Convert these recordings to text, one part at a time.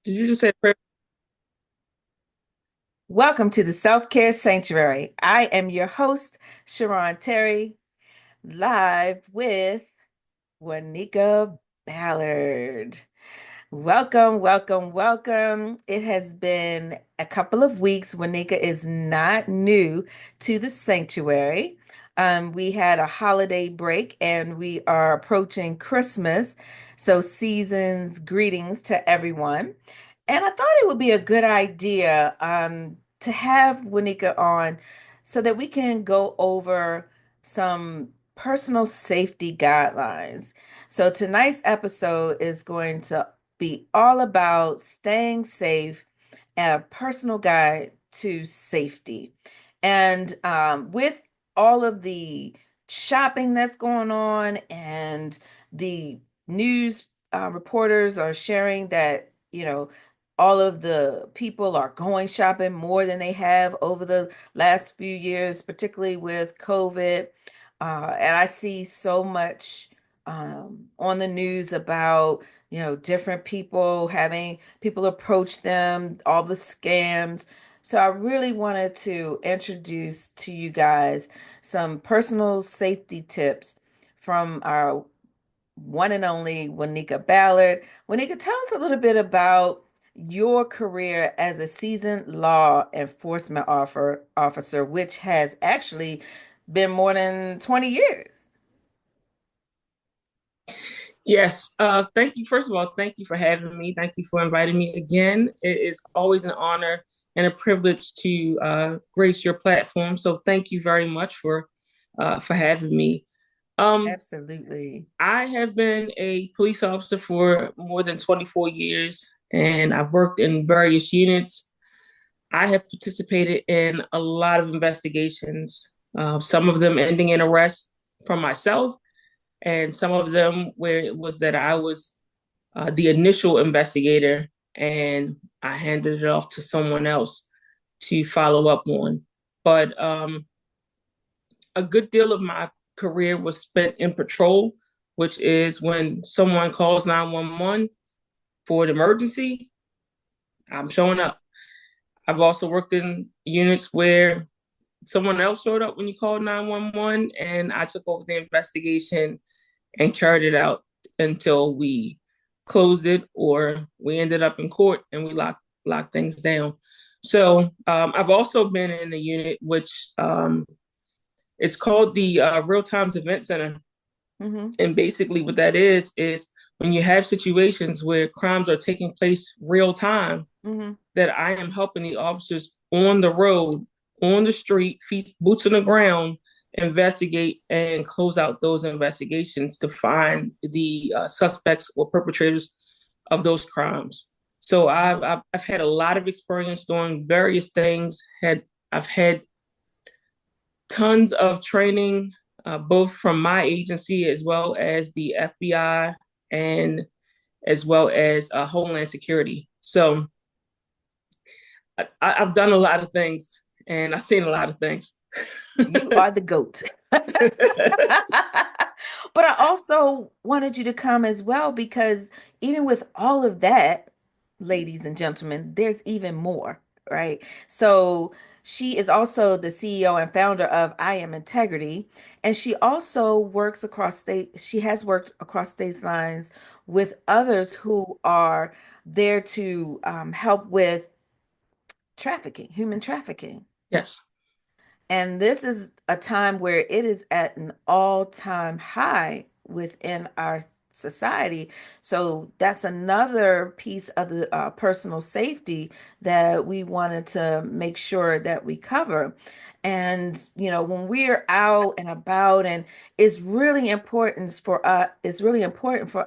Did you just say prayer? Welcome to the Self Care Sanctuary. I am your host, Sharon Terry, live with Juanica Ballard. Welcome, welcome, welcome. It has been a couple of weeks. Wanika is not new to the sanctuary. We had a holiday break and we are approaching Christmas. So, season's greetings to everyone. And I thought it would be a good idea to have Wanika on so that we can go over some personal safety guidelines. So tonight's episode is going to be all about staying safe and a personal guide to safety. And with all of the shopping that's going on and the news reporters are sharing that, all of the people are going shopping more than they have over the last few years, particularly with COVID. And I see so much on the news about, different people having people approach them, all the scams. So I really wanted to introduce to you guys some personal safety tips from our one and only Wanika Ballard. Wanika, tell us a little bit about your career as a seasoned law enforcement officer, which has actually been more than 20 years. Yes. Thank you. First of all, thank you for having me. Thank you for inviting me again. It is always an honor and a privilege to grace your platform. So thank you very much for having me. Um, Absolutely. I have been a police officer for more than 24 years, and I've worked in various units. I have participated in a lot of investigations, some of them ending in arrest from myself, and some of them where it was that I was the initial investigator and I handed it off to someone else to follow up on. But a good deal of my career was spent in patrol, which is when someone calls 911 for an emergency, I'm showing up. I've also worked in units where someone else showed up when you called 911 and I took over the investigation and carried it out until we closed it or we ended up in court and we locked things down. So I've also been in a unit which it's called the Real Times Event Center, Hmm. and basically what that is when you have situations where crimes are taking place real time, Hmm. that I am helping the officers on the road, on the street, feet, boots on the ground, investigate and close out those investigations to find the suspects or perpetrators of those crimes. So I've had a lot of experience doing various things. I've had tons of training, both from my agency as well as the FBI and as well as Homeland Security. So I've done a lot of things and I've seen a lot of things. You are the GOAT. But I also wanted you to come as well because even with all of that, ladies and gentlemen, there's even more, right? So she is also the CEO and founder of I Am Integrity, and she also works across she has worked across state lines with others who are there to help with trafficking, human trafficking. Yes, And this is a time where it is at an all-time high within our society. So that's another piece of the personal safety that we wanted to make sure that we cover. And, when we're out and about, and it's really important for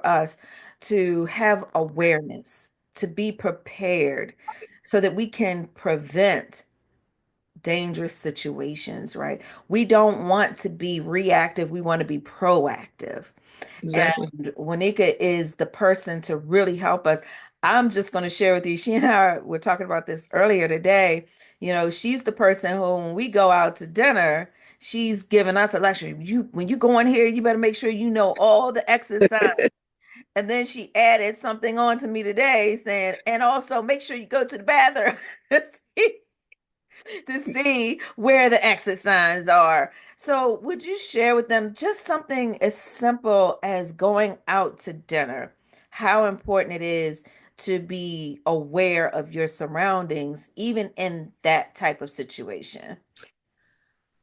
us to have awareness, to be prepared so that we can prevent dangerous situations, right? We don't want to be reactive, we want to be proactive. And exactly. Wanika is the person to really help us. I'm just going to share with you, she and I were talking about this earlier today. She's the person who, when we go out to dinner, she's giving us a lecture. When you go in here, you better make sure you know all the exit signs. And then she added something on to me today saying, and also make sure you go to the bathroom to see, to see where the exit signs are. So, would you share with them just something as simple as going out to dinner, how important it is to be aware of your surroundings, even in that type of situation?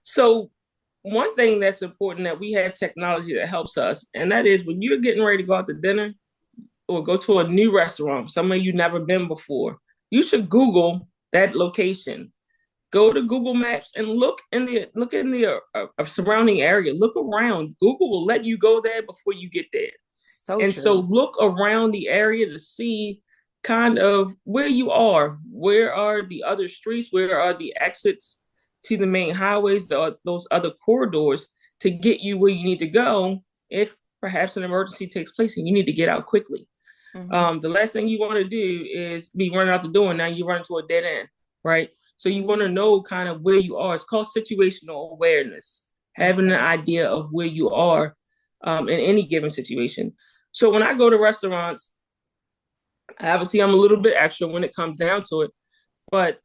So one thing that's important that we have technology that helps us, and that is when you're getting ready to go out to dinner or go to a new restaurant, somewhere you've never been before, you should Google that location. Go to Google Maps and look in the surrounding area. Look around. Google will let you go there before you get there. So And so true. look around the area to see kind of where you are. Where are the other streets? Where are the exits to the main highways, those other corridors to get you where you need to go if perhaps an emergency takes place and you need to get out quickly. Hmm. The last thing you want to do is be running out the door and now you run into a dead end, right? So you want to know kind of where you are. It's called situational awareness, having an Okay. idea of where you are in any given situation. So when I go to restaurants, obviously I'm a little bit extra when it comes down to it, but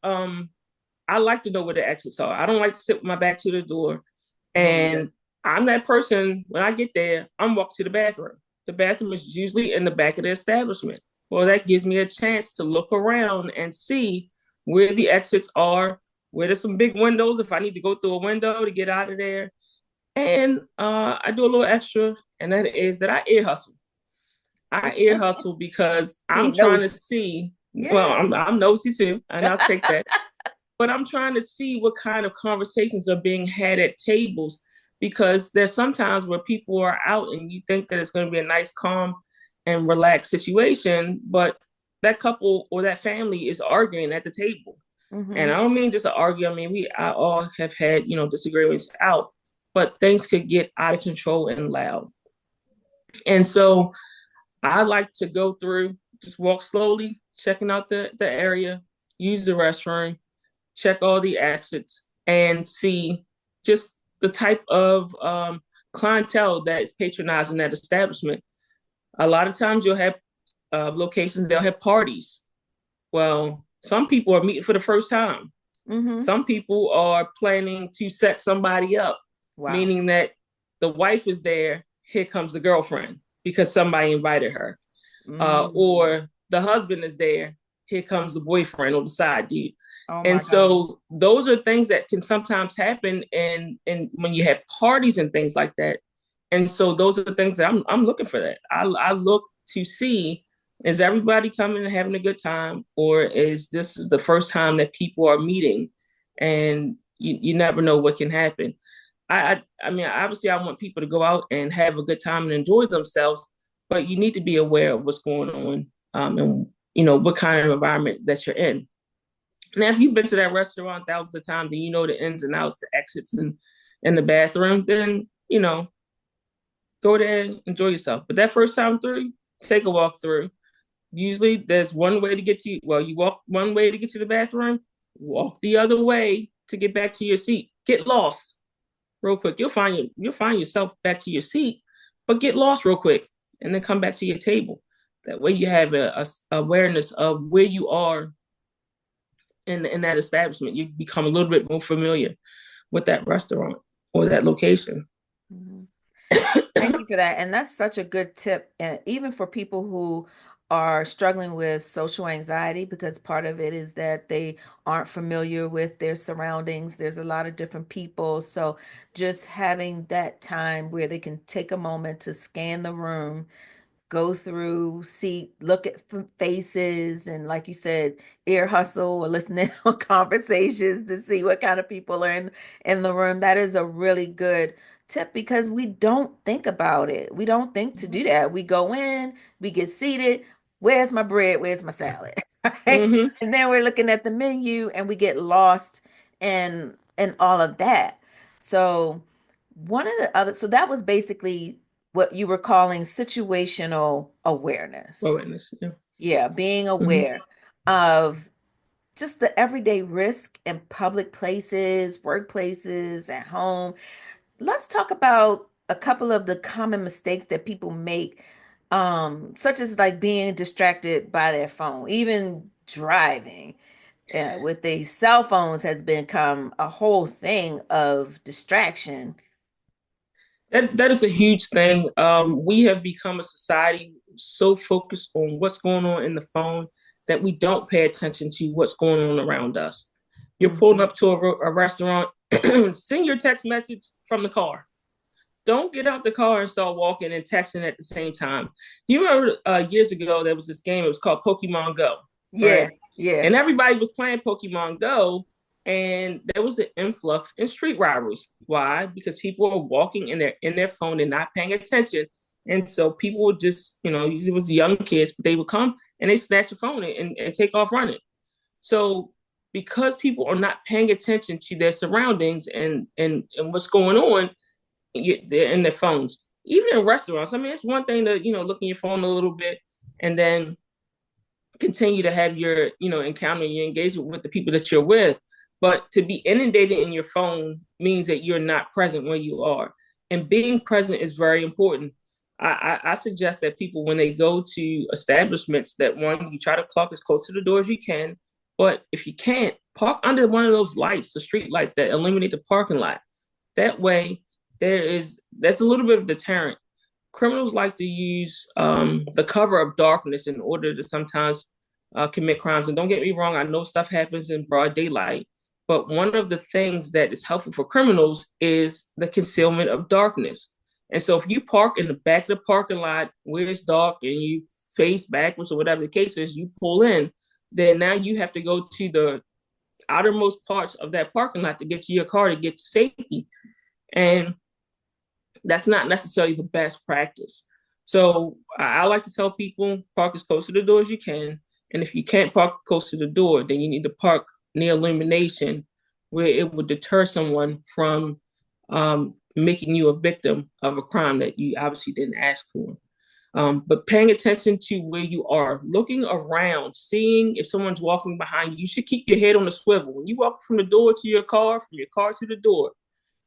I like to know where the exits are. I don't like to sit with my back to the door. Me either. And I'm that person, when I get there, I'm walking to the bathroom. The bathroom is usually in the back of the establishment. Well, that gives me a chance to look around and see where the exits are, where there's some big windows if I need to go through a window to get out of there. And I do a little extra, and that is that I ear hustle. I ear hustle because I'm Being trying to nosy. see, well, Yeah. I'm nosy too, and I'll take that, but I'm trying to see what kind of conversations are being had at tables because there's sometimes where people are out and you think that it's going to be a nice, calm, and relaxed situation, but that couple or that family is arguing at the table. And Hmm. I don't mean just to argue. I mean, I all have had, disagreements out, but things could get out of control and loud. And so I like to go through, just walk slowly, checking out the area, use the restroom, check all the exits, and see just the type of clientele that is patronizing that establishment. A lot of times you'll have locations, they'll have parties. Well, some people are meeting for the first time. Hmm. Some people are planning to set somebody up, Wow. meaning that the wife is there, here comes the girlfriend because somebody invited her, Mm. or the husband is there, here comes the boyfriend or the side dude. Oh my And gosh. so those are things that can sometimes happen and when you have parties and things like that. And so those are the things that I'm looking for that. I look to see, is everybody coming and having a good time, or is this is the first time that people are meeting and you never know what can happen. I mean, obviously I want people to go out and have a good time and enjoy themselves, but you need to be aware of what's going on, and what kind of environment that you're in. Now, if you've been to that restaurant thousands of times and you know the ins and outs, the exits and the bathroom, then go there and enjoy yourself. But that first time through, take a walk through. Usually, there's one way to get to. Well, you walk one way to get to the bathroom, walk the other way to get back to your seat. Get lost real quick. You'll find yourself back to your seat, but get lost real quick and then come back to your table. That way you have a awareness of where you are in that establishment. You become a little bit more familiar with that restaurant or that location. Mhm. Thank you for that. And that's such a good tip. And even for people who are struggling with social anxiety, because part of it is that they aren't familiar with their surroundings. There's a lot of different people. So just having that time where they can take a moment to scan the room, go through, see, look at faces, and like you said, ear hustle or listening on conversations to see what kind of people are in the room. That is a really good tip because we don't think about it. We don't think to do that. We go in, we get seated. Where's my bread? Where's my salad? Right? Mm-hmm. And then we're looking at the menu and we get lost in all of that. So one of the other, so that was basically what you were calling situational Oh, awareness. witness. Yeah. Yeah, being Mm-hmm. aware of just the everyday risk in public places, workplaces, at home. Let's talk about a couple of the common mistakes that people make such as like being distracted by their phone, even driving. With these cell phones has become a whole thing of distraction. That is a huge thing. We have become a society so focused on what's going on in the phone that we don't pay attention to what's going on around us. You're pulling Hmm. up to a restaurant, send your text message from the car. Don't get out the car and start walking and texting at the same time. You remember years ago there was this game. It was called Pokemon Go, Yeah, right? yeah. And everybody was playing Pokemon Go, and there was an influx in street robberies. Why? Because people were walking in their phone and not paying attention, and so people would just, usually it was the young kids, but they would come and they snatch your phone and take off running. So because people are not paying attention to their surroundings and what's going on, they're in their phones. Even in restaurants, I mean, it's one thing to look in your phone a little bit and then continue to have your encounter, your engagement with the people that you're with. But to be inundated in your phone means that you're not present where you are, and being present is very important. I suggest that people, when they go to establishments, that one, you try to park as close to the door as you can, but if you can't, park under one of those lights, the street lights that illuminate the parking lot. That way, that's a little bit of deterrent. Criminals like to use the cover of darkness in order to sometimes commit crimes. And don't get me wrong, I know stuff happens in broad daylight, but one of the things that is helpful for criminals is the concealment of darkness. And so if you park in the back of the parking lot where it's dark and you face backwards or whatever the case is, you pull in, then now you have to go to the outermost parts of that parking lot to get to your car to get to safety. And that's not necessarily the best practice. So I like to tell people park as close to the door as you can. And if you can't park close to the door, then you need to park near illumination where it would deter someone from making you a victim of a crime that you obviously didn't ask for. But paying attention to where you are, looking around, seeing if someone's walking behind you, you should keep your head on the swivel. When you walk from the door to your car, from your car to the door,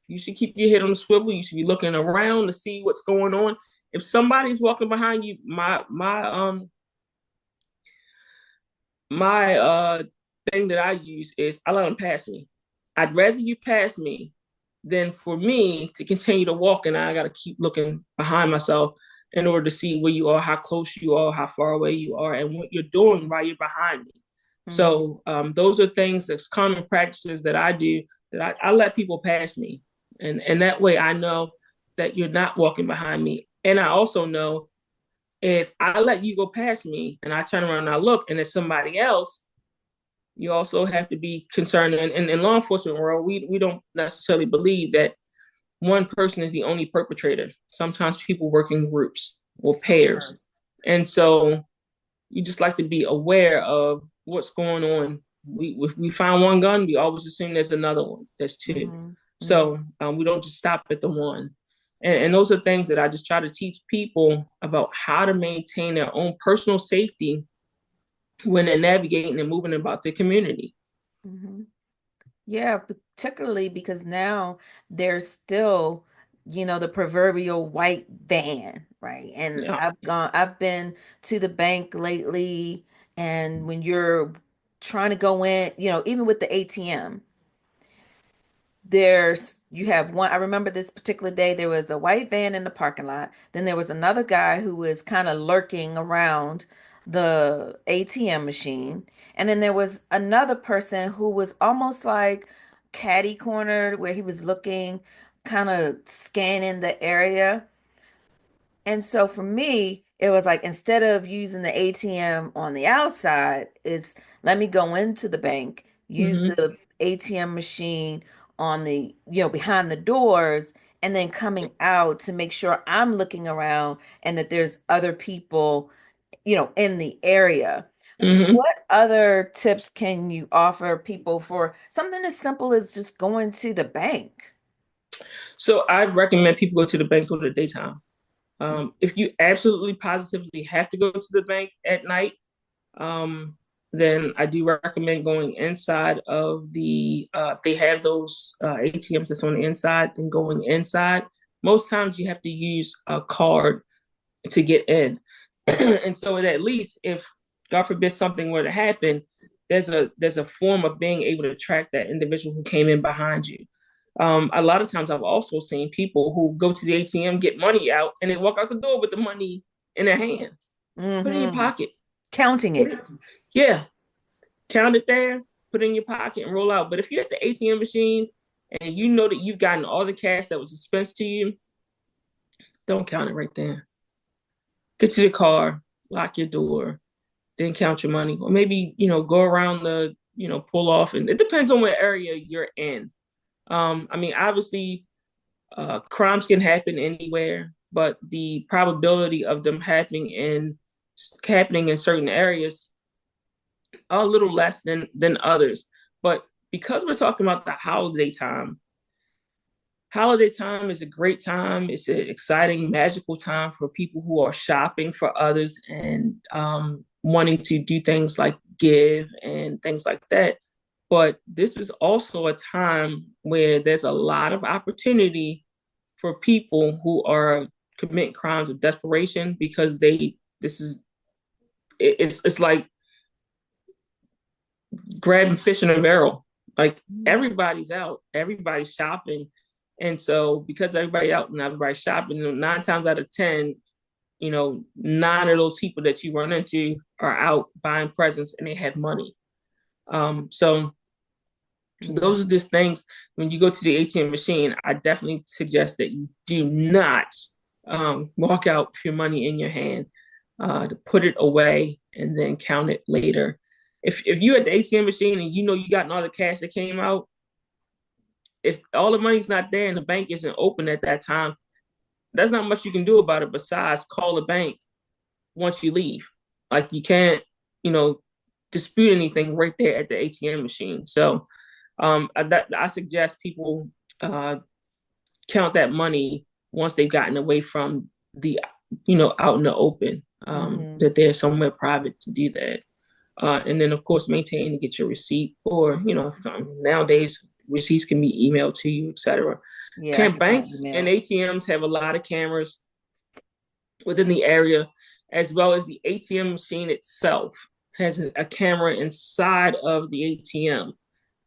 you should keep your head on the swivel. You should be looking around to see what's going on. If somebody's walking behind you, my thing that I use is I let them pass me. I'd rather you pass me than for me to continue to walk and I got to keep looking behind myself in order to see where you are, how close you are, how far away you are, and what you're doing while you're behind me. Hmm. So those are things that's common practices that I do that I let people pass me, and that way I know that you're not walking behind me, and I also know if I let you go past me and I turn around and I look and it's somebody else, you also have to be concerned. And in law enforcement world, we don't necessarily believe that one person is the only perpetrator. Sometimes people work in groups or So true. pairs. And so you just like to be aware of what's going on. If we find one gun, we always assume there's another one. There's two. Hmm. Hmm. So we don't just stop at the one. And those are things that I just try to teach people about how to maintain their own personal safety when they're navigating and moving about the community. Hmm. Yeah, particularly because now there's still, the proverbial white van, right? And Yeah. I've been to the bank lately, and when you're trying to go in, even with the ATM, you have one. I remember this particular day, there was a white van in the parking lot. Then there was another guy who was kind of lurking around the ATM machine. And then there was another person who was almost like catty cornered where he was looking, kind of scanning the area. And so for me, it was like instead of using the ATM on the outside, it's let me go into the bank, use Mm-hmm. the ATM machine on the, behind the doors, and then coming out to make sure I'm looking around and that there's other people, in the area. Mm-hmm. What other tips can you offer people for something as simple as just going to the bank? So I recommend people go to the bank during the daytime. If you absolutely positively have to go to the bank at night, um, then I do recommend going inside of if they have those ATMs that's on the inside, then going inside. Most times you have to use a card to get in. And so at least if God forbid something were to happen, there's a form of being able to track that individual who came in behind you. A lot of times I've also seen people who go to the ATM, get money out, and they walk out the door with the money in their hand. Put it in your Mm-hmm. pocket. Counting Put it. it, yeah, count it there, put it in your pocket and roll out. But if you're at the ATM machine and you know that you've gotten all the cash that was dispensed to you, don't count it right there. Get to the car, lock your door, then count your money. Or maybe, go around pull off. And it depends on what area you're in. I mean, obviously, crimes can happen anywhere, but the probability of them happening in certain areas are a little less than others. But because we're talking about the holiday time is a great time. It's an exciting, magical time for people who are shopping for others and wanting to do things like give and things like that. But this is also a time where there's a lot of opportunity for people who are commit crimes of desperation because this is it's like grabbing fish in a barrel. Like everybody's out, everybody's shopping. And so because everybody out and everybody's shopping, 9 times out of 10, nine of those people that you run into are out buying presents and they have money. So Yeah. those are just things when you go to the ATM machine, I definitely suggest that you do not walk out with your money in your hand, to put it away and then count it later. If you're at the ATM machine and you know you got all the cash that came out, if all the money's not there and the bank isn't open at that time, there's not much you can do about it besides call the bank once you leave. Like you can't, you know, dispute anything right there at the ATM machine. So I suggest people uh, count that money once they've gotten away from the, out in the open, Mm-hmm. that they're somewhere private to do that. And then, of course, maintain to get your receipt, or nowadays receipts can be emailed to you, etc. Yeah, I Can get my banks and email. ATMs have a lot of cameras within the area, as well as the ATM machine itself has a camera inside of the ATM.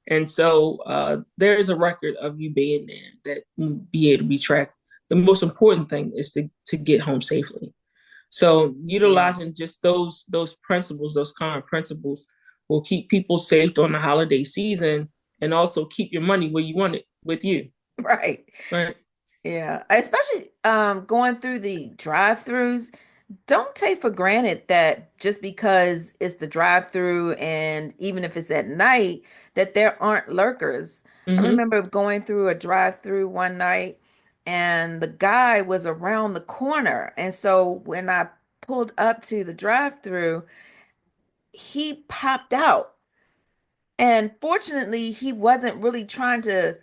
And so there is a record of you being there that will be able to be tracked. The most important thing is to get home safely. So Yeah. utilizing just those principles, those common principles, will keep people safe during the holiday season, and also keep your money where you want it with you. Right. Right. Yeah. Especially going through the drive-throughs. Don't take for granted that just because it's the drive-through and even if it's at night, that there aren't lurkers. I Mm-hmm. remember going through a drive-through one night and the guy was around the corner. And so when I pulled up to the drive-through, he popped out. And fortunately, he wasn't really trying to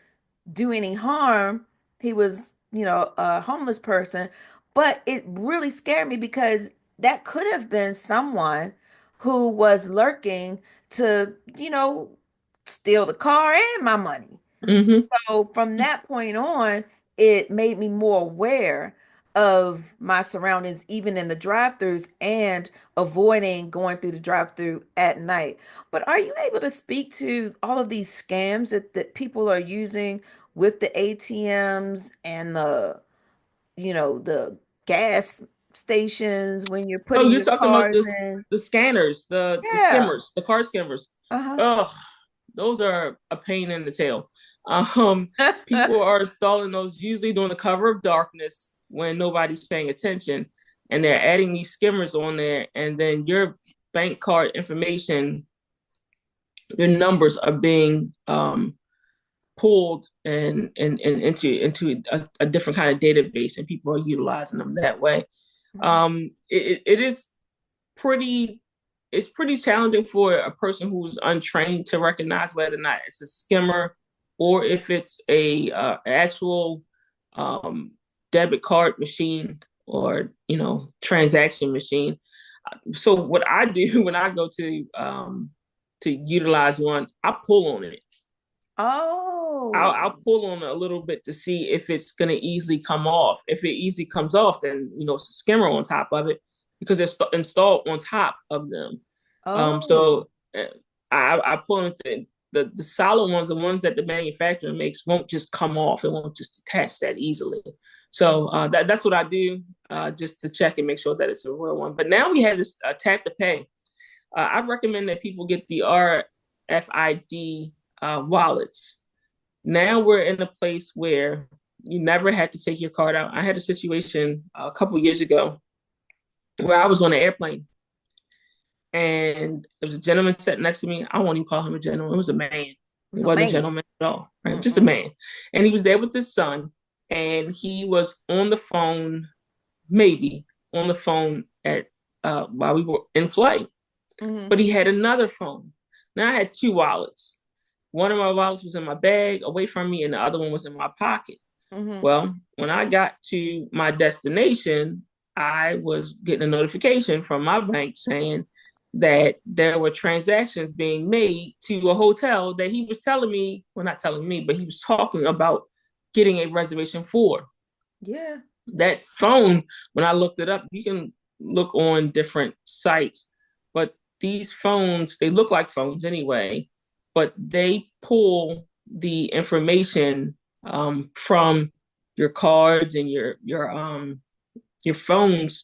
do any harm. He was, a homeless person, but it really scared me because that could have been someone who was lurking to, steal the car and my money. Mm-hmm. So from that point on, it made me more aware of my surroundings, even in the drive-throughs, and avoiding going through the drive-through at night. But are you able to speak to all of these scams that people are using with the ATMs and the gas stations when you're Oh, putting you're your talking about cars this in? the scanners, the Yeah. skimmers, the car skimmers. Uh-huh. Oh, those are a pain in the tail. People are installing those usually during the cover of darkness when nobody's paying attention, and they're adding these skimmers on there, and then your bank card information, your numbers are being pulled and into a different kind of database, and people are utilizing them that way. It is pretty it's pretty challenging for a person who's untrained to recognize whether or not it's a skimmer or if it's a actual um, debit card machine or transaction machine. So what I do when I go to utilize one, I pull on it. I'll Oh. pull on it a little bit to see if it's going to easily come off. If it easily comes off, then it's a skimmer on top of it because it's installed on top of them. Oh. So I pull in the solid ones, the ones that the manufacturer makes, won't just come off. It won't just detach that easily. So that's what I do just to check and make sure that it's a real one. But now we have this tap to pay. I recommend that people get the RFID wallets. Now we're in a place where you never had to take your card out. I had a situation a couple years ago where I was on an airplane and there was a gentleman sitting next to me. I won't even call him a gentleman. It was a man. It So wasn't a man. gentleman at all, right? Just a Mm-mm. man. And he was there with his son and he was on the phone, maybe on the phone at while we were in flight, Mm-hmm. but he had another phone. Now I had two wallets. One of my wallets was in my bag away from me, and the other one was in my pocket. Mm-hmm. Well, when I got to my destination, I was getting a notification from my bank saying that there were transactions being made to a hotel that he was telling me, well, not telling me, but he was talking about getting a reservation for. Yeah. That phone, when I looked it up, you can look on different sites, but these phones, they look like phones anyway, but they pull the information from your cards and your phones,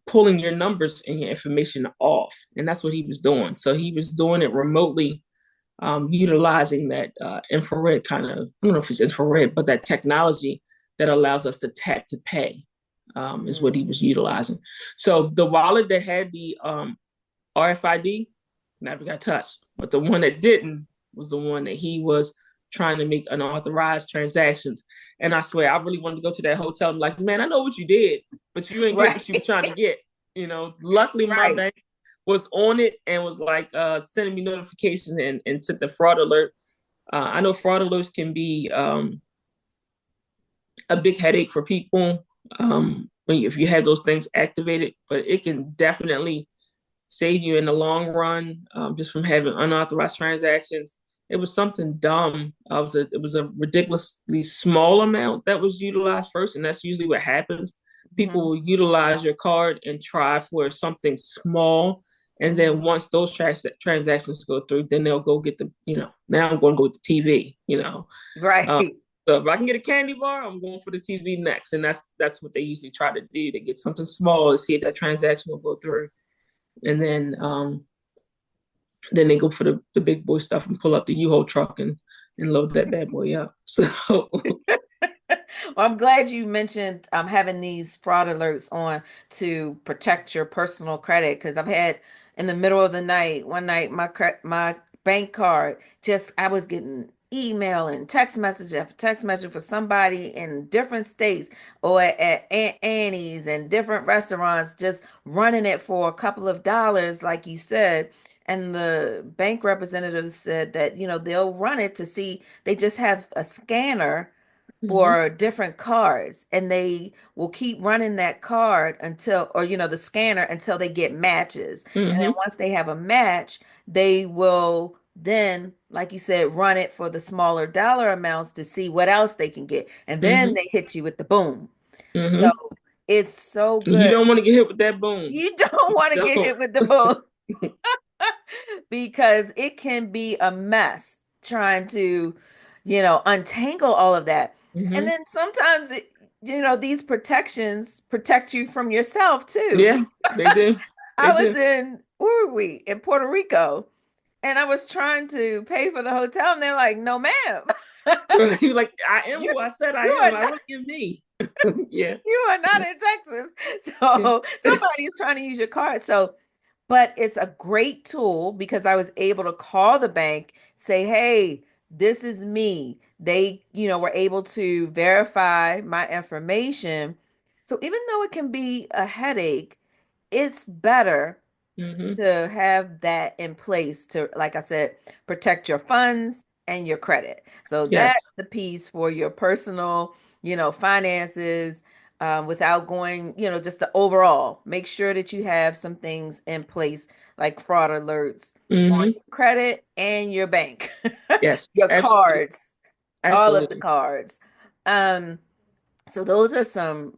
pulling your numbers and your information off, and that's what he was doing. So he was doing it remotely, utilizing that infrared kind of, I don't know if it's infrared, but that technology that allows us to tap to pay is what he was utilizing. So the wallet that had the RFID never got touched, but the one that didn't was the one that he was trying to make unauthorized transactions. And I swear, I really wanted to go to that hotel. I'm like, man, I know what you did, but you didn't get Right. what you were trying to get. Luckily, my Right. bank was on it and was like sending me notifications and sent the fraud alert. I know fraud alerts can be a big headache for people if you have those things activated, but it can definitely save you in the long run just from having unauthorized transactions. It was something dumb. It was a ridiculously small amount that was utilized first, and that's usually what happens. People Mm-hmm. will utilize your card and try for something small, and Mm-hmm. then once those transactions go through, then they'll go get now I'm going to go with the TV. Um, Right. so if I can get a candy bar, I'm going for the TV next, and that's what they usually try to do. They get something small to see if that transaction will go through, and then they go for the big boy stuff and pull up the U-Haul truck and load that bad boy up. So Well, I'm glad you mentioned having these fraud alerts on to protect your personal credit because I've had in the middle of the night, one night, my bank card just I was getting email and text message after text message for somebody in different states or at Aunt Annie's and different restaurants just running it for a couple of dollars, like you said. And the bank representative said that, they'll run it to see, they just have a scanner mm-hmm, for different cards and they will keep running that card until or the scanner until they get matches, and then mm-hmm, once they have a match they will then, like you said, run it for the smaller dollar amounts to see what else they can get, and then mm-hmm, they hit you with the boom. So mm-hmm. it's so You good. don't want to get hit with that boom. You don't want to get Don't. hit with the boom because it can be a mess trying to, untangle all of that. And Mm-hmm. then sometimes these protections protect you from yourself too. Yeah, they do. They I was do. in, where were we? In Puerto Rico, and I was trying to pay for the hotel, and they're like, "No, ma'am, You're like, I am you who I said I you are am. I not don't give me. Yeah. you are not in Texas." So somebody is trying to use your card. So but it's a great tool because I was able to call the bank, say, hey, this is me. They, were able to verify my information. So even though it can be a headache, it's better Mm-hmm. to have that in place to, like I said, protect your funds and your credit. So Yes. that's the piece for your personal, finances, without going, just the overall. Make sure that you have some things in place like fraud alerts on Hmm. your credit and your bank, Yes, your absolutely, cards, all of the absolutely. cards. Um, so those are some,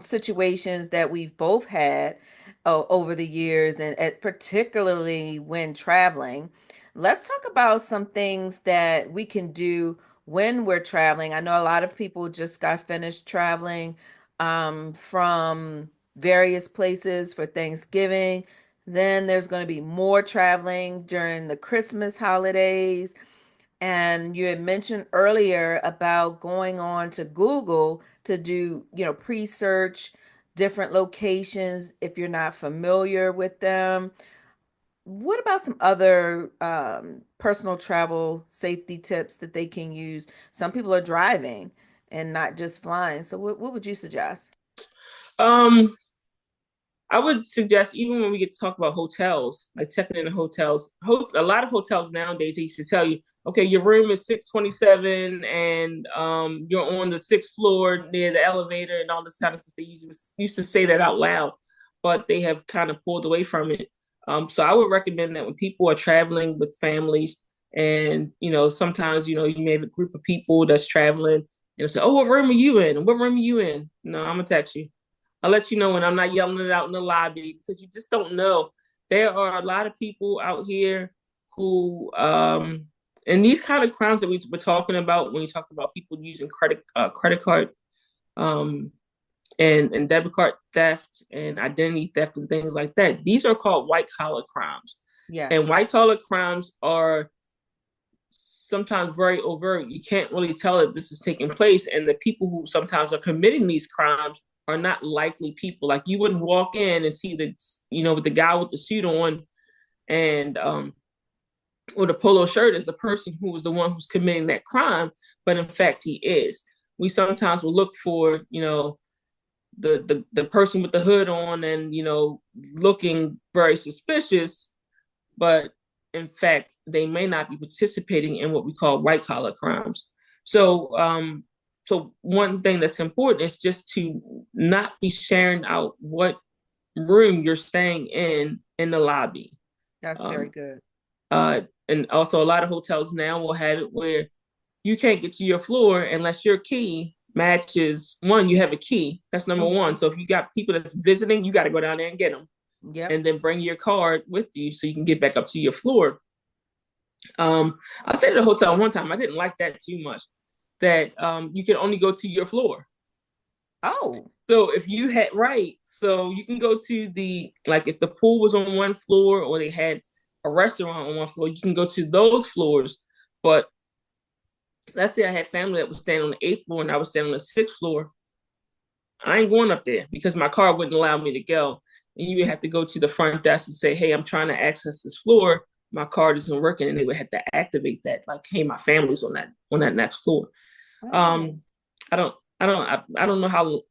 situations that we've both had over the years, and particularly when traveling. Let's talk about some things that we can do when we're traveling. I know a lot of people just got finished traveling from various places for Thanksgiving. Then there's going to be more traveling during the Christmas holidays. And you had mentioned earlier about going on to Google to do, pre-search different locations if you're not familiar with them. What about some other personal travel safety tips that they can use? Some people are driving and not just flying. So what would you suggest? Um, I would suggest even when we get to talk about hotels, like checking in the hotels, a lot of hotels nowadays they used to tell you, okay, your room is 627 and you're on the sixth floor near the elevator and all this kind of stuff. They used to say that out loud, but they have kind of pulled away from it. So I would recommend that when people are traveling with families and sometimes you may have a group of people that's traveling and say, oh, what room are you in? What room are you in? No, I'm gonna text you. I'll let you know when I'm not yelling it out in the lobby because you just don't know. There are a lot of people out here who, and these kind of crimes that we were talking about when you talk about people using credit card, um, and debit card theft and identity theft and things like that. These are called white collar crimes, and Yes, white collar crimes are sometimes very overt. You can't really tell that this is taking place, and the people who sometimes are committing these crimes are not likely people. Like you wouldn't walk in and see the with the guy with the suit on and or the polo shirt as the person who was the one who's committing that crime, but in fact he is. We sometimes will look for the person with the hood on and looking very suspicious, but in fact, they may not be participating in what we call white collar crimes. So, so one thing that's important is just to not be sharing out what room you're staying in the lobby. that's very Um, good. and also, a lot of hotels now will have it where you can't get to your floor unless your key matches one. You have a key. That's number one. Mhm. So if you got people that's visiting, you got to go down there and get them Yep. and then bring your card with you so you can get back up to your floor. I stayed at a hotel one time. I didn't like that too much. That you can only go to your floor. Oh, So if you had right, so you can go to the like if the pool was on one floor or they had a restaurant on one floor, you can go to those floors. But let's say I had family that was staying on the eighth floor and I was staying on the sixth floor. I ain't going up there because my car wouldn't allow me to go. And you would have to go to the front desk and say, "Hey, I'm trying to access this floor. My card isn't working," and they would have to activate that. Like, "Hey, my family's on that next floor." oh, Um, I don't know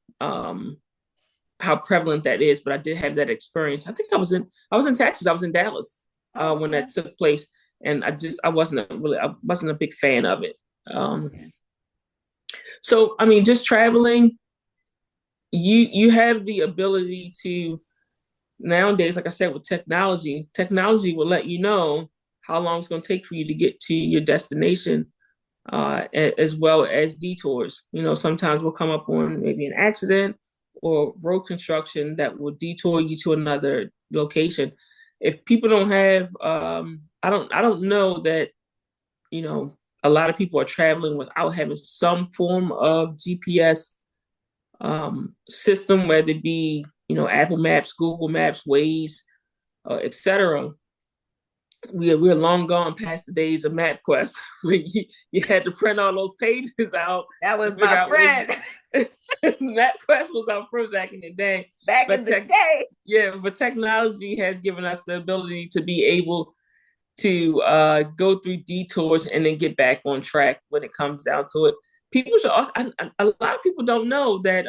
how prevalent that is, but I did have that experience. I think I was in Texas. I was in Dallas oh, when okay. that took place, and I wasn't a big fan of it. Um, Yeah. so I mean, just traveling, you have the ability to nowadays, like I said, with technology will let you know how long it's going to take for you to get to your destination, as well as detours. Sometimes we'll come up on maybe an accident or road construction that will detour you to another location. If people don't have, I don't know that a lot of people are traveling without having some form of GPS system, whether it be Apple Maps, Google Maps, Waze, etc. We're long gone past the days of MapQuest when you had to print all those pages out That to was figure my out where you. friend MapQuest was our friend back in the day, back in but the day. but technology has given us the ability to be able to go through detours and then get back on track when it comes down to it. People should also. A lot of people don't know that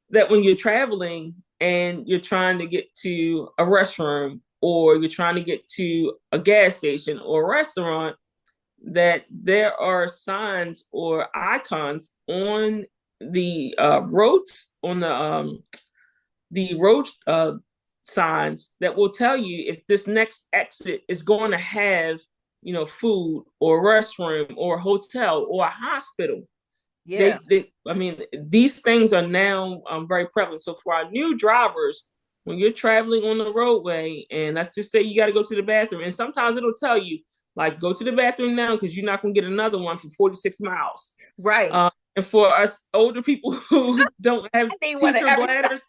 that when you're traveling and you're trying to get to a restroom or you're trying to get to a gas station or a restaurant, that there are signs or icons on the roads on the road signs that will tell you if this next exit is going to have, food or a restroom or a hotel or a hospital. Yeah. I mean, these things are now very prevalent. So for our new drivers, when you're traveling on the roadway, and let's just say you got to go to the bathroom, and sometimes it'll tell you like go to the bathroom now because you're not going to get another one for 46 miles. Right. And for us older people who don't have I need one at teacher every stop. bladders,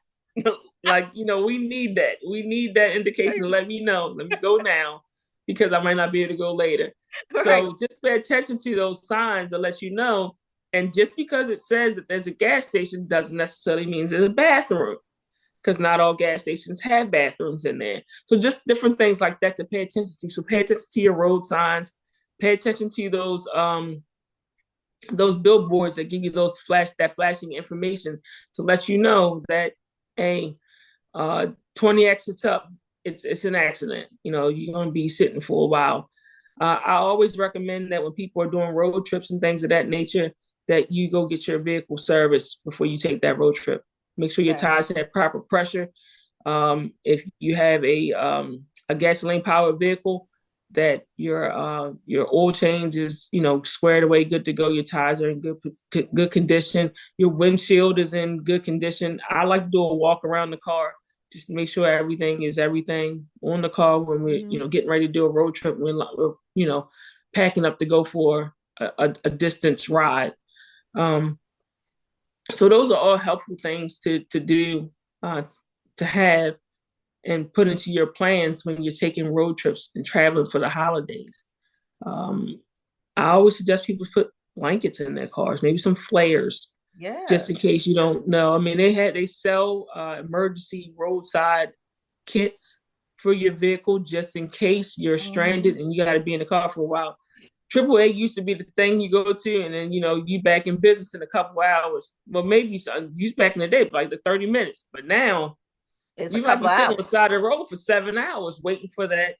like we need that. We need that indication to let me know. Let me go now because I might not be able to go later. Right. So just pay attention to those signs that let you know. And just because it says that there's a gas station doesn't necessarily mean there's a bathroom because not all gas stations have bathrooms in there. So just different things like that to pay attention to. So pay attention to your road signs. Pay attention to those billboards that give you that flashing information to let you know that a 20 exits up, it's an accident. You're going to be sitting for a while. I always recommend that when people are doing road trips and things of that nature, that you go get your vehicle serviced before you take that road trip. Make sure your Yes. tires have proper pressure. If you have a gasoline powered vehicle, that your oil change is squared away, good to go. Your tires are in good condition. Your windshield is in good condition. I like to do a walk around the car just to make sure everything is everything on the car when we're Hmm. getting ready to do a road trip. We're packing up to go for a distance ride. Um, so those are all helpful things to do, uh, to have and put into your plans when you're taking road trips and traveling for the holidays. Um, I always suggest people put blankets in their cars, maybe some flares, just Yeah. in case you don't know. I mean, they sell emergency roadside kits for your vehicle just in case you're Hmm. stranded and you got to be in the car for a while. AAA used to be the thing you go to, and then you back in business in a couple of hours. Well, maybe you back in the day, like the 30 minutes. But now It's a you might couple be of sitting on the hours. side of the road for 7 hours waiting for that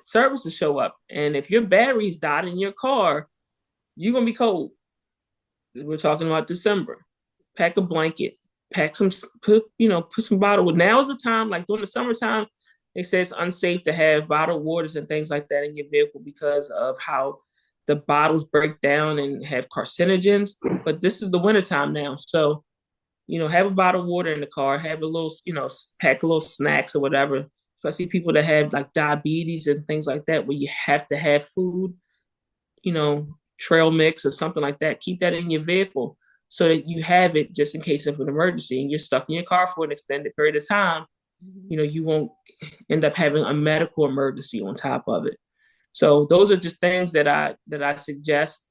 service to show up. And if your battery's died in your car, you're gonna be cold. We're talking about December. Pack a blanket, pack some put some bottled. Now is the time, like during the summertime, they say it's unsafe to have bottled waters and things like that in your vehicle because of how the bottles break down and have carcinogens. But this is the wintertime now. So have a bottle of water in the car, have a little, pack a little snacks or whatever, especially people that have like diabetes and things like that, where you have to have food, trail mix or something like that. Keep that in your vehicle so that you have it just in case of an emergency and you're stuck in your car for an extended period of time. Mhm. You won't end up having a medical emergency on top of it. So those are just things that I suggest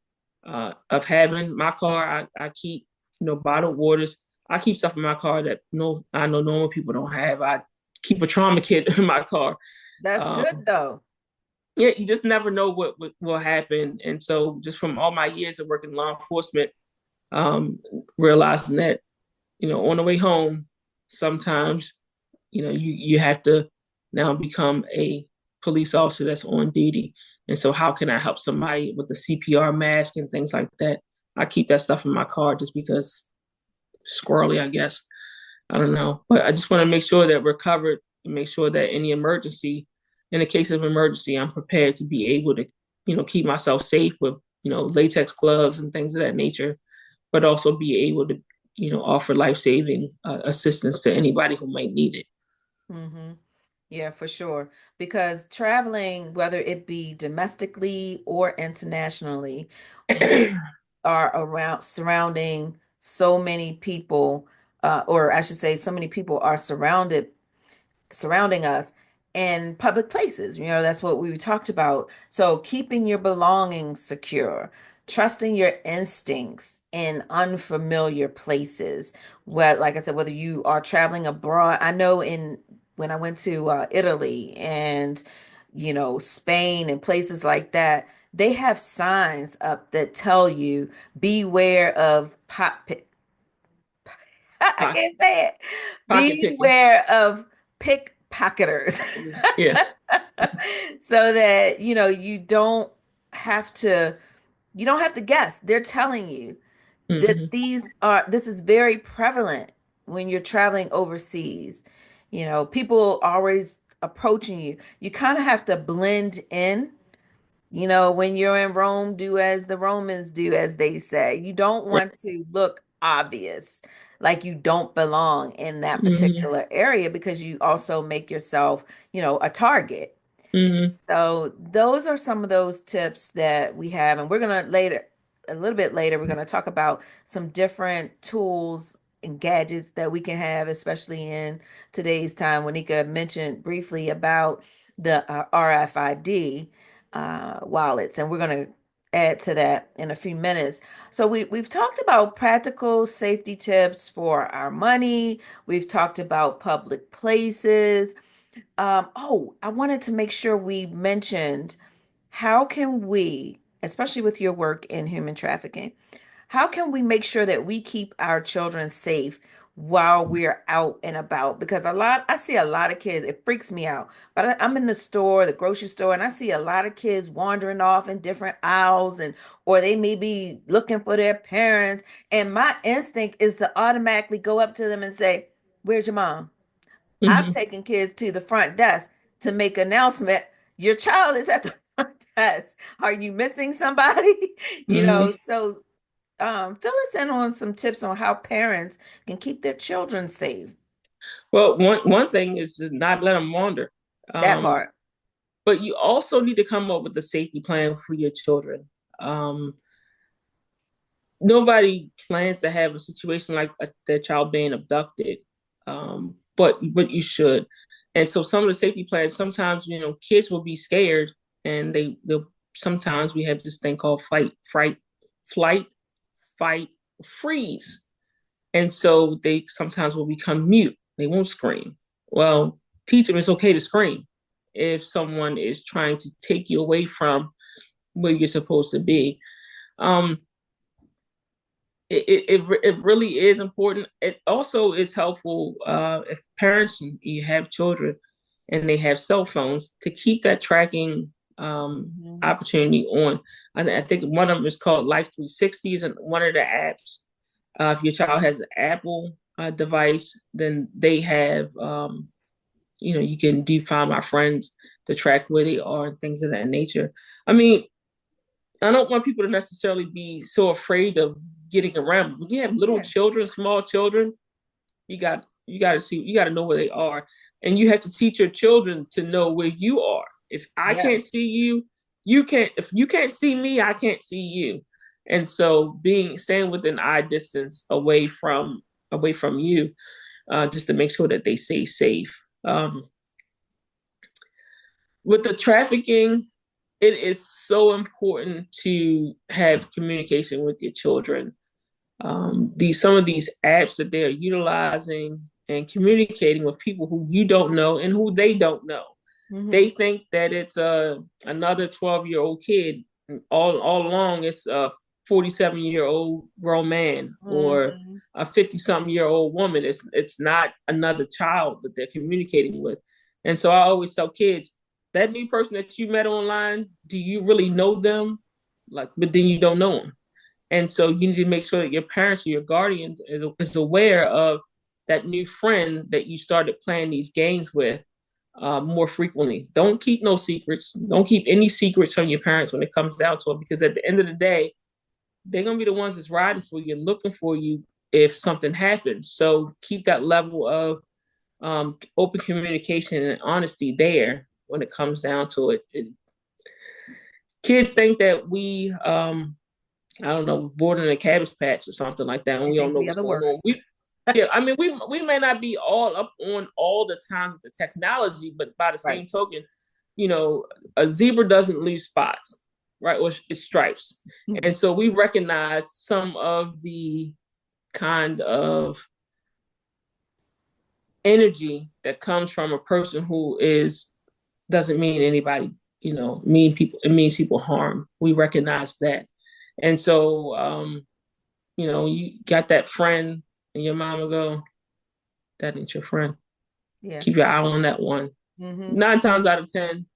of having. My car, I keep bottled waters. I keep stuff in my car that I know normal people don't have. I keep a trauma kit in my car. That's good Um, though. yeah, you just never know what will happen. And so, just from all my years of working in law enforcement, um, realizing that on the way home, sometimes you have to now become a police officer that's on duty. And so how can I help somebody with the CPR mask and things like that? I keep that stuff in my car just because squirrely, I guess. I don't know. But I just want to make sure that we're covered and make sure that any emergency, in the case of emergency, I'm prepared to be able to, keep myself safe with, latex gloves and things of that nature, but also be able to, offer life-saving assistance to anybody who might need it. Hmm. Yeah, for sure. Because traveling, whether it be domestically or internationally, we are around surrounding so many people, or I should say, so many people are surrounding us in public places. That's what we talked about. So keeping your belongings secure, trusting your instincts in unfamiliar places. Well, like I said, whether you are traveling abroad, I know in when I went to Italy and Spain and places like that, they have signs up that tell you beware of I Pocket, can't say it. pocket picking. Beware of pickpocketers. Yeah. So that you don't have to guess. They're telling you that Mm-hmm. this is very prevalent when you're traveling overseas, people always approaching you. You kind of have to blend in. When you're in Rome, do as the Romans do, as they say. You don't Right. want to look obvious, like you don't belong in that Hmm. particular area because you also make yourself, a target. Hmm. So those are some of those tips that we have, and we're gonna later, a little bit later, we're gonna talk about some different tools and gadgets that we can have, especially in today's time. Wanika mentioned briefly about the RFID wallets, and we're gonna add to that in a few minutes. So we've talked about practical safety tips for our money. We've talked about public places. I wanted to make sure we mentioned how can we, especially with your work in human trafficking, how can we make sure that we keep our children safe while we're out and about? Because I see a lot of kids, it freaks me out. But I'm in the store, the grocery store, and I see a lot of kids wandering off in different aisles or they may be looking for their parents. And my instinct is to automatically go up to them and say, "Where's your mom?" I've Hmm. taken kids to the front desk to make announcement. Your child is at the front desk. Are you missing somebody? Hmm. So fill us in on some tips on how parents can keep their children safe. Well, one thing is to not let them wander. That Um, part. but you also need to come up with a safety plan for your children. Um, Nobody plans to have a situation like their child being abducted, but you should. And so some of the safety plans, sometimes kids will be scared, and they'll sometimes we have this thing called flight, fight, freeze, and so they sometimes will become mute. They won't scream. Well, teach them it's okay to scream if someone is trying to take you away from where you're supposed to be. Um, it really is important. It also is helpful if parents and you have children and they have cell phones to keep that tracking Mhm. opportunity on. I think one of them is called Life 360s, and one of the apps. If your child has an Apple device, then they have you can do Find My Friends to track where they are and things of that nature. I mean, I don't want people to necessarily be so afraid of getting around. When you have little Yeah. children, small children, you got to see, you got to know where they are, and you have to teach your children to know where you are. If I Yeah. can't see you, you can't. If you can't see me, I can't see you. And so, being staying within eye distance away from you, just to make sure that they stay safe. With the trafficking, it is so important to have communication with your children. These Some of these apps that they're utilizing and communicating with people who you don't know and who they don't know. Hmm. They think that it's another 12-year-old kid. All along, it's a 47-year-old grown man or Hmm. a 50-something-year-old woman. It's not another child that they're communicating with. And so I always tell kids, that new person that you met online, do you really know them? Like, but then you don't know them. And so you need to make sure that your parents or your guardians is aware of that new friend that you started playing these games with more frequently. Don't keep no secrets. Don't keep any secrets from your parents when it comes down to it, because at the end of the day, they're gonna be the ones that's riding for you and looking for you if something happens. So keep that level of open communication and honesty there when it comes down to it. Kids think that we I don't know, born in a cabbage patch or something like that, and I we don't think know we are what's the going on. worst. Yeah, I mean, we may not be all up on all the times with the technology, but by the Right. same token, you know, a zebra doesn't leave spots, right, or stripes, and Mhm. so we recognize some of the kind of energy that comes from a person who is doesn't mean anybody, mean people. It means people harm. We recognize that, and so you got that friend, and your mama go, that ain't your friend. Yeah. Keep your eye on that one. Hmm. 9 times out of 10,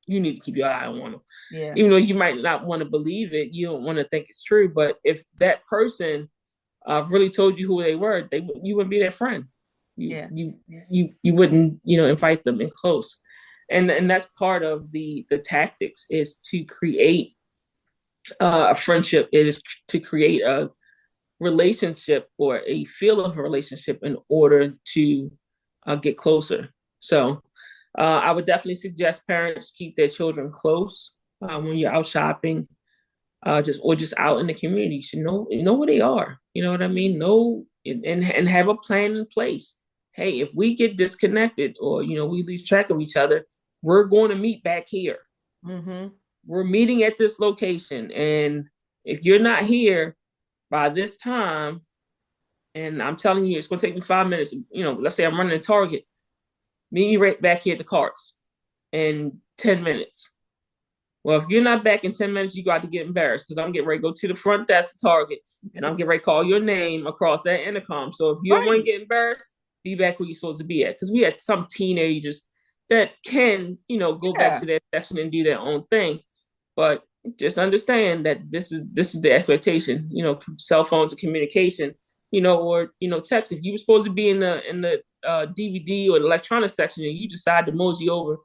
you need to keep your eye on them. Yeah. Even though you might not want to believe it, you don't want to think it's true. But if that person really told you who they were, you wouldn't be their friend. You Yeah. you you wouldn't, invite them in close. And that's part of the tactics, is to create a friendship. It is to create a relationship or a feel of a relationship in order to get closer. So I would definitely suggest parents keep their children close when you're out shopping, just out in the community. You should know where they are. You know what I mean? Know and have a plan in place. Hey, if we get disconnected or we lose track of each other, we're going to meet back here. Mm-hmm. We're meeting at this location, and if you're not here by this time, and I'm telling you, it's going to take me 5 minutes. Let's say I'm running a Target, meet me right back here at the carts in 10 minutes. Well, if you're not back in 10 minutes, you got to get embarrassed, because I'm getting ready to go to the front desk of Target, and I'm getting ready to call your name across that intercom. So if you don't want to Right. get embarrassed, be back where you're supposed to be at. Because we had some teenagers that can, go back Yeah. to their section and do their own thing. But just understand that this is the expectation. Cell phones and communication, or text. If you were supposed to be in the DVD or the electronics section, and you decide to mosey over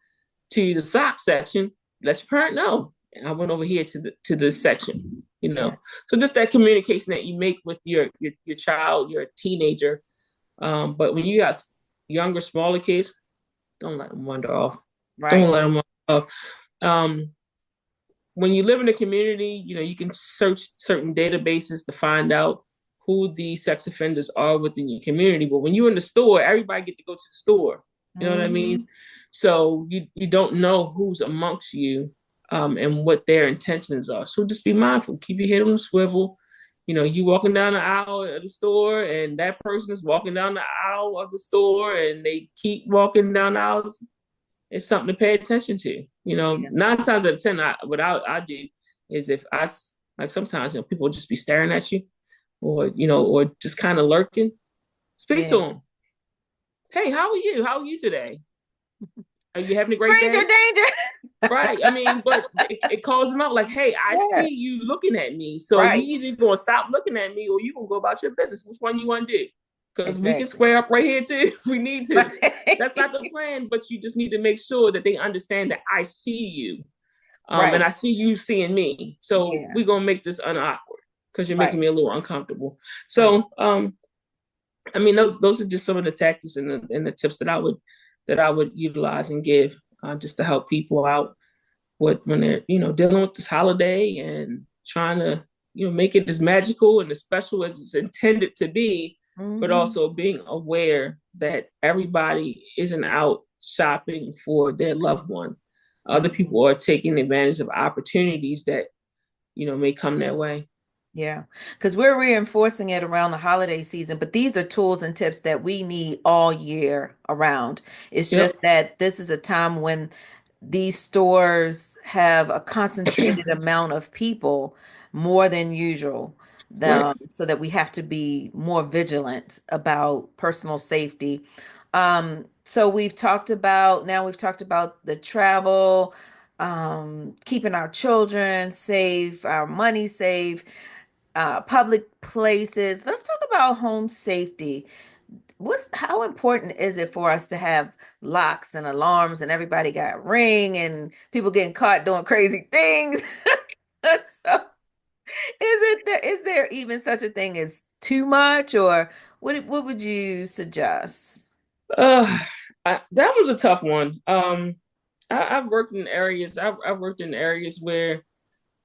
to the sock section, let your parent know. And I went over here to this section. Yeah. So just that communication that you make with your child, your teenager. But when you got younger, smaller kids, don't let them wander off. Don't Right. let them wander off. Um, when you live in a community, you can search certain databases to find out who the sex offenders are within your community. But when you're in the store, everybody get to go to the store. You know what I mean? Mm-hmm. So you don't know who's amongst you, and what their intentions are. So just be mindful. Keep your head on the swivel. You walking down the aisle of the store, and that person is walking down the aisle of the store, and they keep walking down the aisles. It's something to pay attention to. Yeah. 9 times out of 10, what I do is, if I like, sometimes people just be staring at you, or just kind of lurking. Speak to Yeah. them. Hey, how are you? How are you today? Are you having a great Danger, day? danger. Right. I mean, but it calls them out like, hey, I Yeah. see you looking at me. So you Right. either gonna stop looking at me, or you gonna go about your business. Which one you want to do? Because we can Exactly. square up right here too. We need to. That's not Right. the plan, but you just need to make sure that they understand that I see you, and I Right. see you seeing me. So Yeah. we're gonna make this unawkward, because you're making Right. me a little uncomfortable. Right. So I mean, those are just some of the tactics and the tips that I would utilize and give, just to help people out when they're dealing with this holiday, and trying to make it as magical and as special as it's intended to be, but Mm-hmm. also being aware that everybody isn't out shopping for their loved one. Other Mm-hmm. people are taking advantage of opportunities that may come their way. Yeah, because we're reinforcing it around the holiday season, but these are tools and tips that we need all year around. It's Yep. just that this is a time when these stores have a concentrated amount of people more than usual, Right. so that we have to be more vigilant about personal safety. So we've talked about the travel, keeping our children safe, our money safe, public places. Let's talk about home safety. How important is it for us to have locks and alarms and everybody got Ring and people getting caught doing crazy things? So is there even such a thing as too much, or what would you suggest? Uh, that was a tough one. I've worked in areas. I've worked in areas where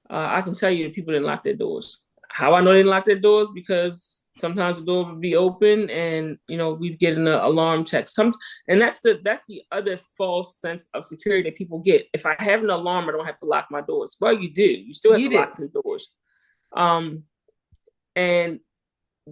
I can tell you that people didn't lock their doors. How I know they didn't lock their doors? Because sometimes the door would be open, and we'd get an alarm check. And that's the other false sense of security that people get. If I have an alarm, I don't have to lock my doors. Well, you do. You still have You to do. lock your doors. Um, and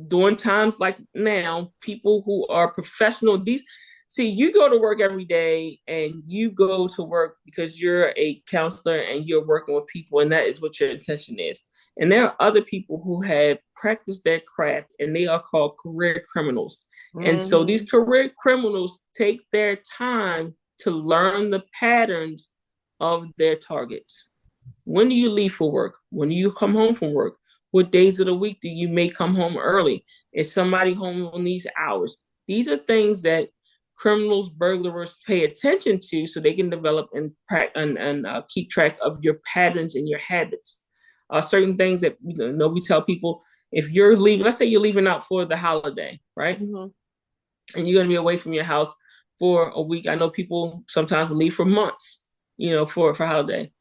during times like now, people who are professional, these see, you go to work every day, and you go to work because you're a counselor and you're working with people, and that is what your intention is. And there are other people who have practiced their craft, and they are called career criminals. And so these Hmm. career criminals take their time to learn the patterns of their targets. When do you leave for work? When do you come home from work? What days of the week do you may come home early? Is somebody home on these hours? These are things that criminals, burglars pay attention to so they can develop and keep track of your patterns and your habits. Certain things that we tell people, if you're leaving, let's say you're leaving out for the holiday, right? Mm-hmm. And you're going to be away from your house for a week. I know people sometimes leave for months, for holiday.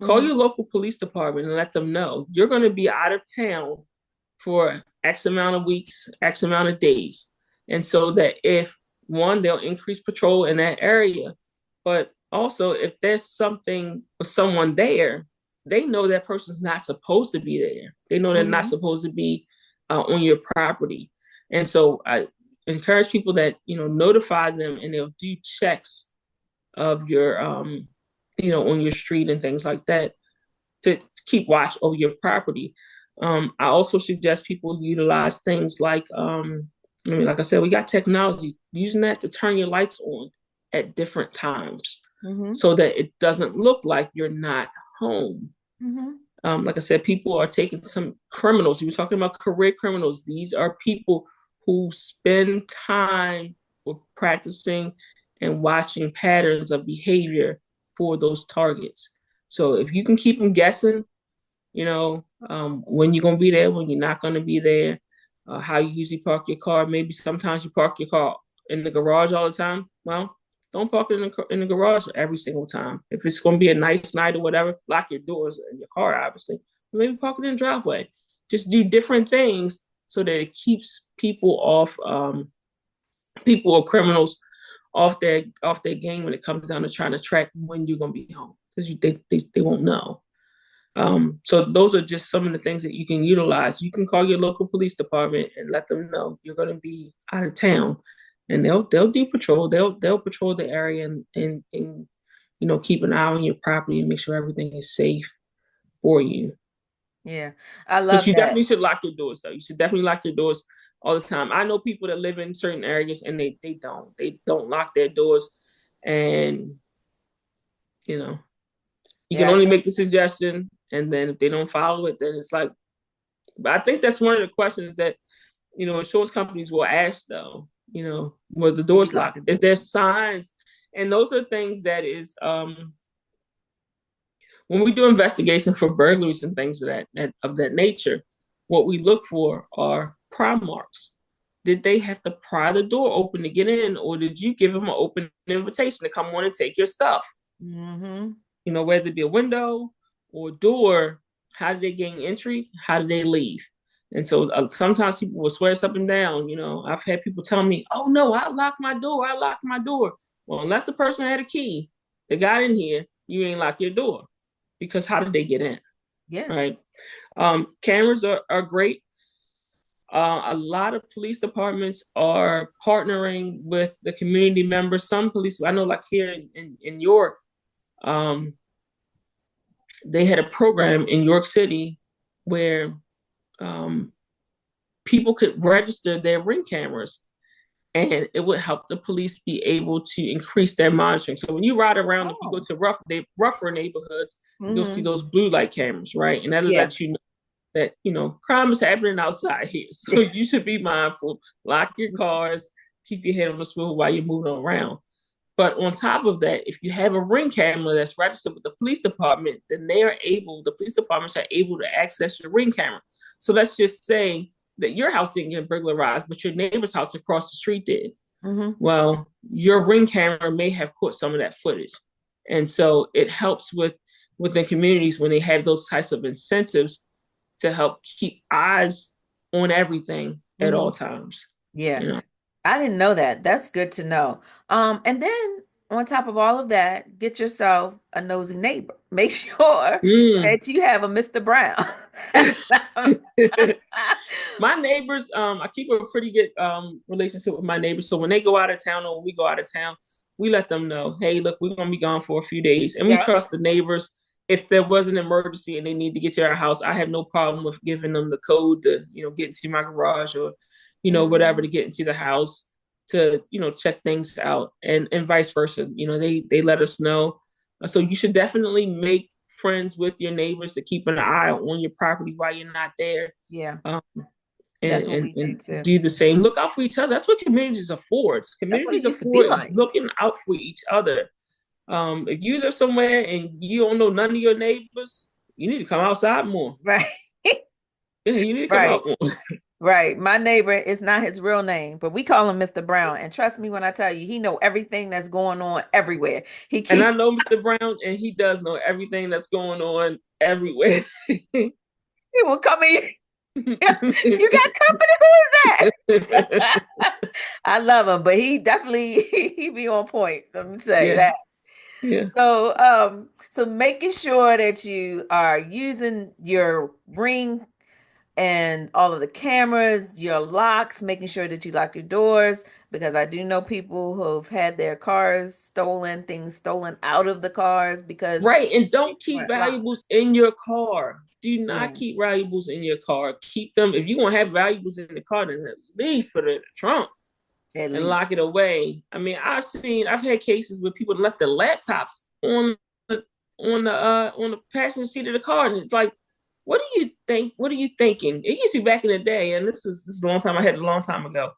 Call Mm-hmm. your local police department and let them know you're going to be out of town for X amount of weeks, X amount of days. And so that if one, they'll increase patrol in that area, but also if there's something or someone there, they know that person's not supposed to be there. They know they're not Mm-hmm. supposed to be on your property. And so I encourage people that, notify them and they'll do checks of your, on your street and things like that to keep watch over your property. I also suggest people utilize things like, like I said, we got technology, using that to turn your lights on at different times Mm-hmm. so that it doesn't look like you're not home. Mm-hmm. Like I said, people are taking some criminals. You were talking about career criminals. These are people who spend time with practicing and watching patterns of behavior for those targets. So if you can keep them guessing, when you're going to be there, when you're not going to be there, how you usually park your car. Maybe sometimes you park your car in the garage all the time. Well, don't park it in the garage every single time. If it's going to be a nice night or whatever, lock your doors in your car, obviously. Maybe park it in the driveway. Just do different things so that it keeps people or criminals off their game when it comes down to trying to track when you're going to be home because they won't know. So those are just some of the things that you can utilize. You can call your local police department and let them know you're going to be out of town, and they'll do patrol. They'll patrol the area and keep an eye on your property and make sure everything is safe for you. Yeah, I But love you that. definitely should lock your doors though. You should definitely lock your doors all the time. I know people that live in certain areas and they don't lock their doors, and you know you can Yeah. only make the suggestion, and then if they don't follow it, then it's like. But I think that's one of the questions that insurance companies will ask though. Were the Do you doors lock locked? the Is door? there signs? And those are things that is when we do investigation for burglaries and things of that nature, what we look for are pry marks. Did they have to pry the door open to get in, or did you give them an open invitation to come on and take your stuff? Mm-hmm. Whether it be a window or door, how did they gain entry? How did they leave? And so sometimes people will swear us up and down. I've had people tell me, oh no, I locked my door. I locked my door. Well, unless the person had a key that got in here, you ain't lock your door because how did they get in? Yeah. Right. Cameras are great. A lot of police departments are partnering with the community members. Some police, I know, like here in York, um, they had a program in York City where um, people could register their Ring cameras and it would help the police be able to increase their monitoring. So when you ride around, if you go Oh. to rougher neighborhoods, you'll see Mm-hmm. those blue light cameras, right? And that'll Yeah. let you know that, crime is happening outside here. So you should be mindful, lock your cars, keep your head on the swivel while you're moving around. But on top of that, if you have a Ring camera that's registered with the police department, then the police departments are able to access your Ring camera. So let's just say that your house didn't get burglarized, but your neighbor's house across the street did. Mm-hmm. Well, your Ring camera may have caught some of that footage. And so it helps within communities when they have those types of incentives to help keep eyes on everything at Mm-hmm. all times. Yeah. You know. I didn't know that. That's good to know. And then on top of all of that, get yourself a nosy neighbor. Make sure Mm. that you have a Mr. Brown. My neighbors, I keep a pretty good relationship with my neighbors. So when they go out of town or when we go out of town, we let them know, hey, look, we're gonna be gone for a few days. And we Yeah. trust the neighbors. If there was an emergency and they need to get to our house, I have no problem with giving them the code to, get into my garage or, whatever to Mhm. get into the house to, check things out and vice versa. They let us know. So you should definitely make friends with your neighbors to keep an eye on your property while you're not there. Yeah, Um, that's and, what and, we do and too. do the same. Look out for each other. That's what communities are for. That's what it Communities are used to be for is like. looking out for each other. If you live somewhere and you don't know none of your neighbors, you need to come outside more. Right. Yeah, you need to come Right. out more. Right. My neighbor is not his real name, but we call him Mr. Brown. And trust me when I tell you, he know everything that's going on everywhere. He And keeps I know Mr. Brown, and he does know everything that's going on everywhere. he will come in. You got company? Who is that? I love him, but he definitely he be on point. Let me say Yeah, that. yeah. So making sure that you are using your ring and all of the cameras, your locks, making sure that you lock your doors, because I do know people who've had their cars stolen, things stolen out of the cars because Right. And they don't keep weren't locked. valuables in your car. Do not Yeah, keep valuables in your car. Keep them. If you're going to have valuables in the car, then at least put it in the trunk at and least. lock it away. I mean, I've had cases where people left their laptops the on the passenger seat of the car, and it's like, what do you think? What are you thinking? It used to be back in the day, and this is a long time. I had it a long time ago.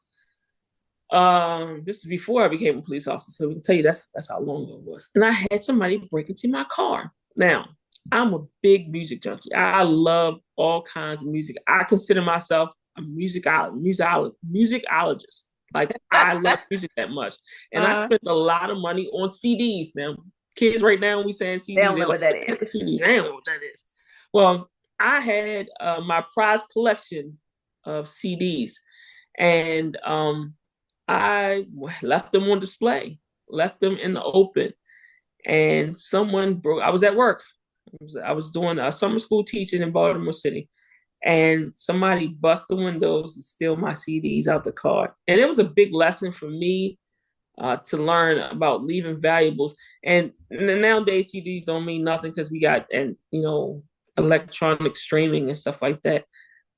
This is before I became a police officer, so we can tell you that's how long ago it was. And I had somebody break into my car. Now, I'm a big music junkie. I love all kinds of music. I consider myself a musicologist. Like I love music that much, and I Uh, spent a lot of money on CDs. Now, kids right now, when we saying they CDs, don't they're know like, what that "What the is. heck is CDs?" I don't know what that is. Well, I had my prized collection of CDs, and I left them on display, left them in the open, and someone broke. I was at work. I was doing a summer school teaching in Baltimore City, and somebody bust the windows and steal my CDs out the car. And it was a big lesson for me to learn about leaving valuables. And nowadays, CDs don't mean nothing because we got electronic streaming and stuff like that.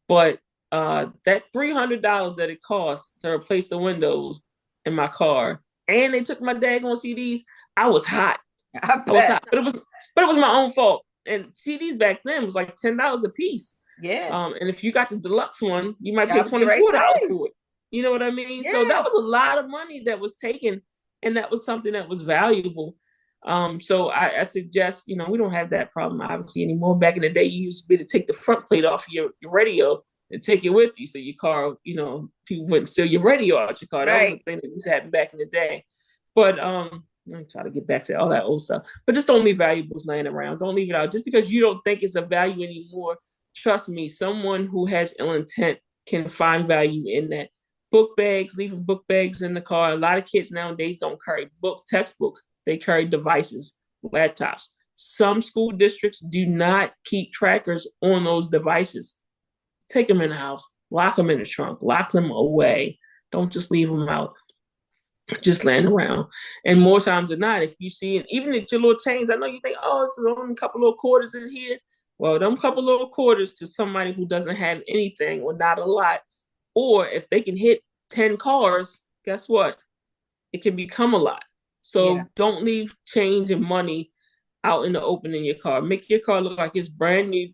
But that $300 that it cost to replace the windows in my car, and they took my daggone CDs. I was hot. I I was hot, bet. but it was my own fault. And CDs back then was like $10 a piece. Yeah, And if you got the deluxe one, you might I pay was getting ready to $24 say. for it. You know what I mean? So that Yeah, was a lot of money that was taken, and that was something that was valuable. So I suggest, we don't have that problem obviously anymore. Back in the day, you used to be to take the front plate off your radio and take it with you, so your car, people wouldn't steal your radio out your car. That was a right. thing that used to happen back in the day. But I'm trying to get back to all that old stuff. But just don't leave valuables laying around. Don't leave it out just because you don't think it's a value anymore. Trust me, someone who has ill intent can find value in that. Book bags, leaving book bags in the car. A lot of kids nowadays don't carry textbooks. They carry devices, laptops. Some school districts do not keep trackers on those devices. Take them in the house, lock them in the trunk, lock them away. Don't just leave them out just laying around. And more times than not, if you see it, even at your little chains, I know you think, oh, it's only a couple little quarters in here. Well, them couple little quarters to somebody who doesn't have anything or not a lot, or if they can hit 10 cars, guess what? It can become a lot. Yeah, So don't leave change and money out in the open in your car. Make your car look like it's brand new,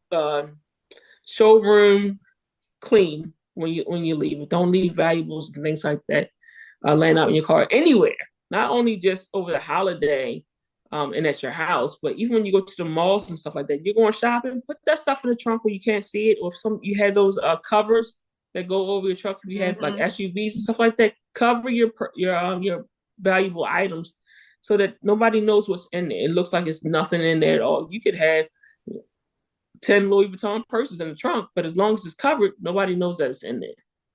showroom clean when you leave it. Don't leave valuables and things like that laying out in your car anywhere. Not only just over the holiday and at your house, but even when you go to the malls and stuff like that, you're going shopping. Put that stuff in the trunk where you can't see it, or if you had those covers that go over your truck. If you have like hmm, SUVs and stuff like that, cover your valuable items so that nobody knows what's in there. It looks like it's nothing in there at all. You could have 10 Louis Vuitton purses in the trunk, but as long as it's covered, nobody knows that it's in there,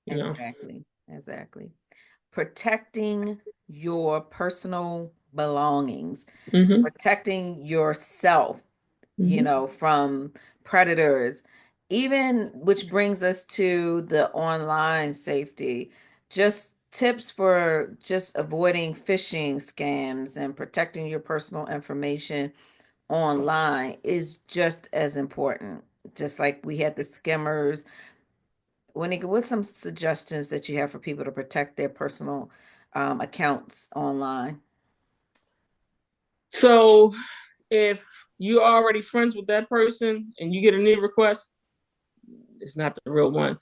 you know? exactly, exactly. Protecting your personal belongings, Mm-hmm. protecting yourself, Mm-hmm. from predators, even which brings us to the online safety. Just tips for just avoiding phishing scams and protecting your personal information online is just as important. Just like we had the skimmers. What's some suggestions that you have for people to protect their personal accounts online? So If you're already friends with that person and you get a new request, it's not the real one.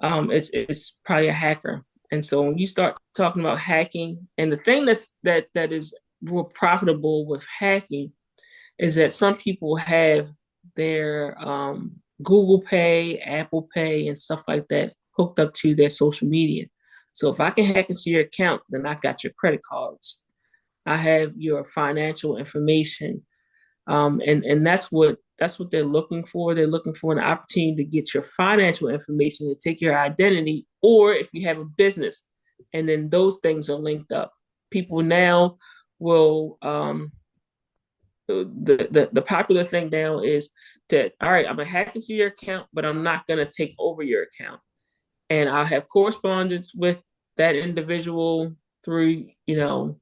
It's probably a hacker. And so when you start talking about hacking, and the thing that is more profitable with hacking is that some people have their Google Pay, Apple Pay, and stuff like that hooked up to their social media. So if I can hack into your account, then I got your credit cards. I have your financial information, and that's what they're looking for. They're looking for an opportunity to get your financial information, to take your identity, or if you have a business, and then those things are linked up. People now will the popular thing now is that, all right, I'm gonna hack into your account, but I'm not gonna take over your account, and I'll have correspondence with that individual through on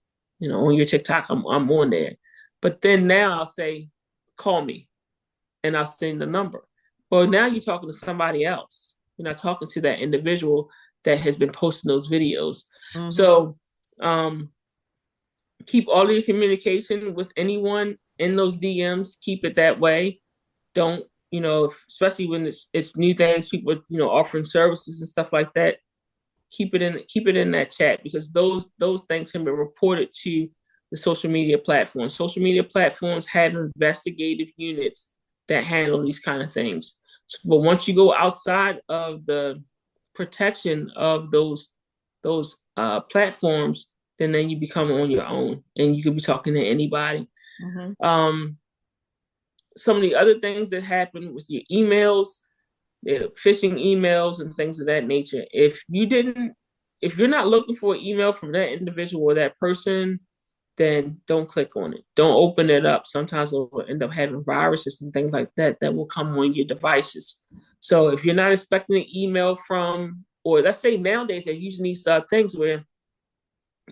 your TikTok. I'm on there, but then now I'll say, call me, and I'll send the number. Well, now you're talking to somebody else. You're not talking to that individual that has been posting those videos. Mm-hmm. So um, keep all of your communication with anyone in those DMs. Keep it that way. Don't especially when it's new things, people offering services and stuff like that. Keep it in that chat, because those things can be reported to the social media platforms. Social media platforms have investigative units that handle these kind of things. But once you go outside of the protection of those platforms, then you become on your own, and you can be talking to anybody. Mm-hmm. Um, some of the other things that happen with your emails, phishing emails and things of that nature. If you're not looking for an email from that individual or that person, then don't click on it. Don't open it up. Sometimes it will end up having viruses and things like that that will come on your devices. So if you're not expecting an email from, or let's say nowadays they're using these things where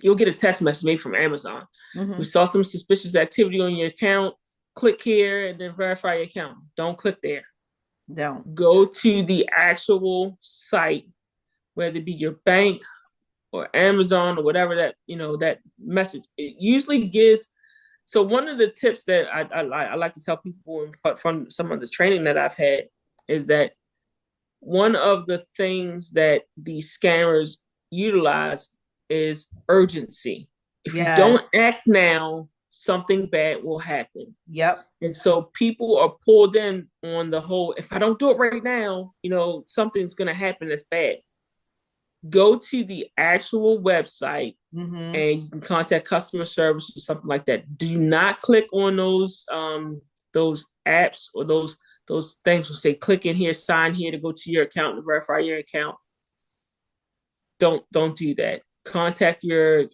you'll get a text message maybe from Amazon. We Mm-hmm. saw some suspicious activity on your account. Click here and then verify your account. Don't click there. Don't. Go to the actual site, whether it be your bank or Amazon or whatever, that message. It usually gives. So one of the tips that I like to tell people from some of the training that I've had is that one of the things that these scammers utilize is urgency. If you don't Yes. act now, something bad will happen. Yep. And so people are pulled in on the whole, if I don't do it right now, something's going to happen that's bad. Go to the actual website Mm-hmm. and you can contact customer service or something like that. Do not click on those apps or those things will say click in here, sign here to go to your account to verify your account. Don't do that. Contact your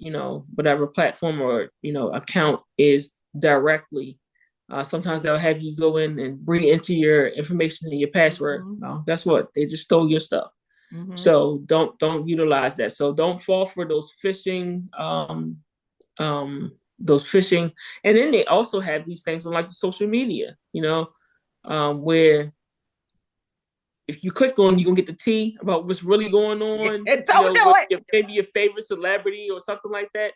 whatever platform or account is directly. Sometimes they'll have you go in and re-enter your information and your password. Mm-hmm. No, guess what? They just stole your stuff. Mm-hmm. So don't utilize that. So don't fall for those phishing. And then they also have these things on like the social media, where if you click on, you're gonna get the tea about what's really going on, Don't do with it. maybe your favorite celebrity or something like that.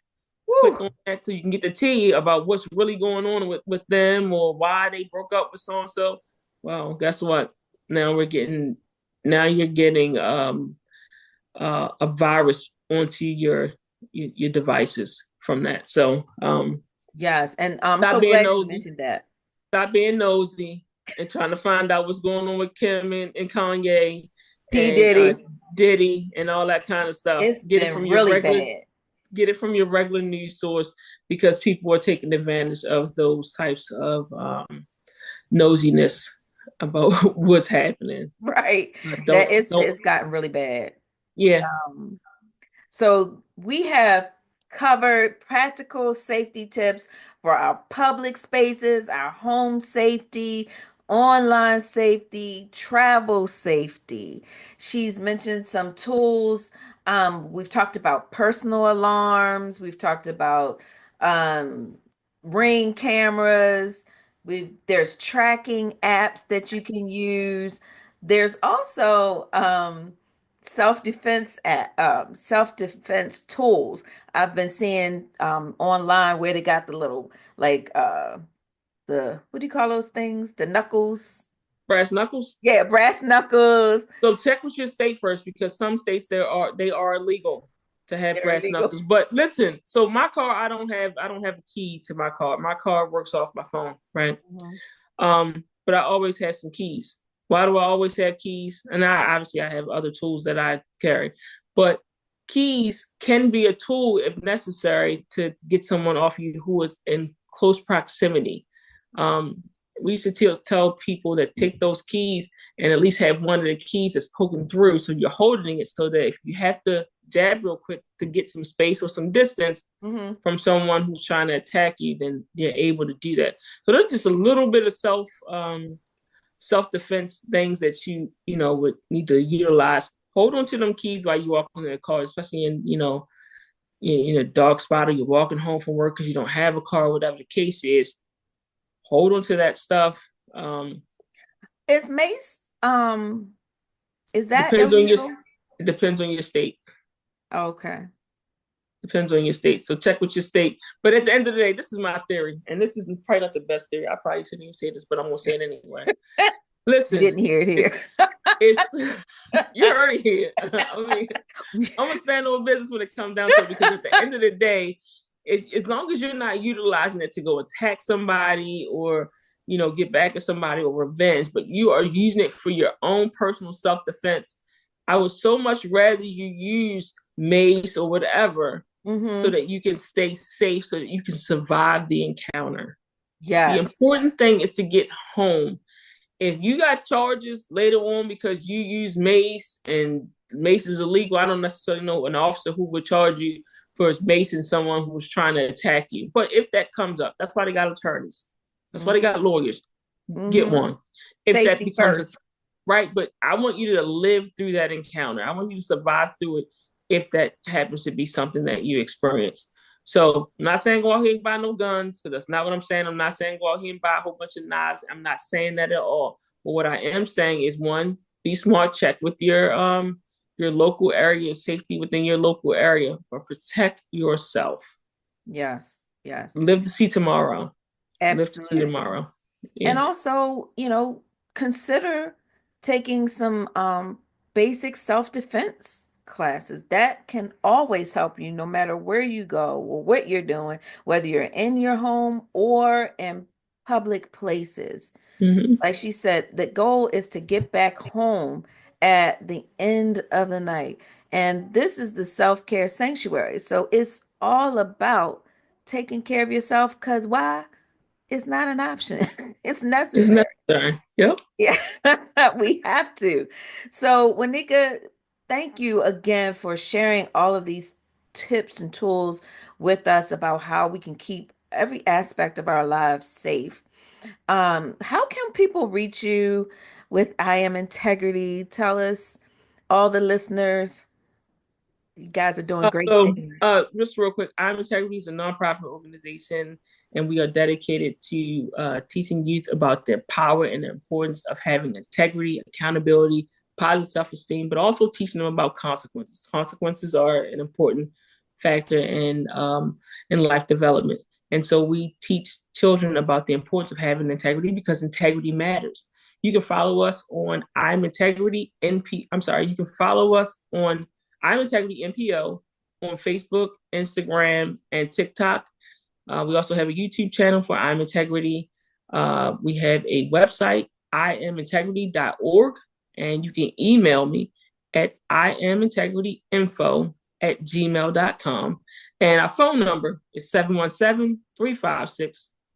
Click Woo. on that so you can get the tea about what's really going on with them, or why they broke up with so and so. Well, guess what? Now we're getting now you're getting a virus onto your devices from that. So Yes, and I'm stop so being glad you nosy. mentioned that. Stop being nosy and trying to find out what's going on with Kim and Kanye P. and Diddy, Diddy and all that kind of stuff. it's been really bad. Get it from your regular news source, because people are taking advantage of those types of nosiness about what's happening. Right. That Don't don't it's gotten really bad. Yeah. Um, So we have covered practical safety tips for our public spaces, our home safety, online safety, travel safety. She's mentioned some tools. We've talked about personal alarms. We've talked about um, ring cameras. There's tracking apps that you can use. There's also self-defense tools. I've been seeing online where they got the little like the what do you call those things? The knuckles. Brass knuckles. Yeah, brass knuckles. So check with your state first because some states they are illegal to have They're brass illegal. knuckles. But listen, so my car I don't have a key to my car. My car works off my phone, right? Mhm. But I always have some keys. Why do I always have keys? And I obviously I have other tools that I carry, but keys can be a tool if necessary to get someone off you who is in close proximity. Um, we used to tell people that take those keys and at least have one of the keys that's poking through, so you're holding it so that if you have to jab real quick to get some space or some distance Hmm. from someone who's trying to attack you, then you're able to do that. So there's just a little bit of self defense things that you know would need to utilize. Hold on to them keys while you walk in the car, especially in in a dark spot or you're walking home from work because you don't have a car, whatever the case is. Hold on to that stuff. Um, Is mace, is that depends on your illegal? it depends on your state. Okay. Depends on your state. So check with your state. But at the end of the day, this is my theory, and this is probably not the best theory. I probably shouldn't even say this, but I'm gonna say it anyway. You Listen, didn't hear it here. it's you heard it here. I mean, I'm gonna stand on business when it comes down to it because at the end of the day, as long as you're not utilizing it to go attack somebody or get back at somebody or revenge, but you are using it for your own personal self defense. I would so much rather you use mace or whatever so Hmm. that you can stay safe, so that you can survive the encounter. The Yes. important thing is to get home. If you got charges later on because you use mace and mace is illegal, I don't necessarily know an officer who would charge you for macing someone who was trying to attack you. But if that comes up, that's why they got attorneys. That's why they got Hmm. lawyers. Get Hmm. one. If that Safety becomes a first. right, but I want you to live through that encounter. I want you to survive through it if that happens to be something that you experience. So I'm not saying go out here and buy no guns, because that's not what I'm saying. I'm not saying go out here and buy a whole bunch of knives. I'm not saying that at all. But what I am saying is one, be smart, check with your local area, safety within your local area, but protect yourself. Yes. Yes. Live to see tomorrow. Live to see Absolutely. tomorrow. And Yeah. also, consider taking some basic self-defense classes. That can always help you no matter where you go or what you're doing, whether you're in your home or in public places. Mm-hmm. Like she said, the goal is to get back home at the end of the night. And this is the self-care sanctuary. So it's all about taking care of yourself because why? It's not an option. It's It's necessary. necessary. Yep. Yeah, we have to. So, Wanika, thank you again for sharing all of these tips and tools with us about how we can keep every aspect of our lives safe. How can people reach you with I Am Integrity? Tell us, all the listeners, you guys are doing great things. Just real quick, I'm Integrity is a nonprofit organization, and we are dedicated to teaching youth about their power and the importance of having integrity, accountability, positive self-esteem, but also teaching them about consequences. Consequences are an important factor in life development, and so we teach children about the importance of having integrity because integrity matters. You can follow us on I'm Integrity NP. I'm sorry. You can follow us on I'm Integrity NPO on Facebook, Instagram, and TikTok. We also have a YouTube channel for I'm Integrity. We have a website, iamintegrity.org, and you can email me at iamintegrityinfo@gmail.com. And our phone number is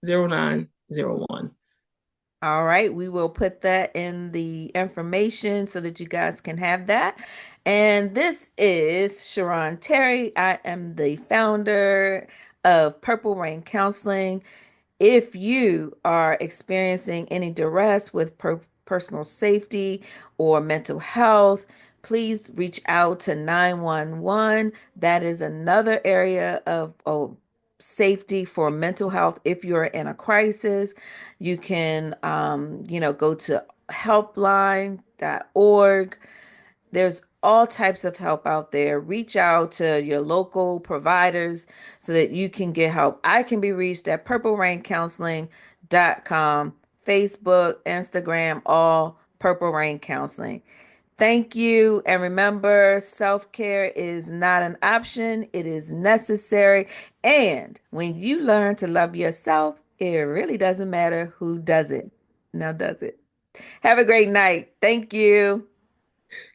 717-356-0901. All right, we will put that in the information so that you guys can have that. And this is Sharon Terry. I am the founder of Purple Rain Counseling. If you are experiencing any duress with personal safety or mental health, please reach out to 911. That is another area of safety for mental health. If you're in a crisis, you can, go to helpline.org. There's all types of help out there. Reach out to your local providers so that you can get help. I can be reached at purpleraincounseling Facebook, Instagram, all Purple Rain Counseling. Thank you. And remember, self-care is not an option, it is necessary. And when you learn to love yourself, it really doesn't matter who does it. Now, does it? Have a great night. Thank you.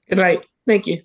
Good night. Thank you.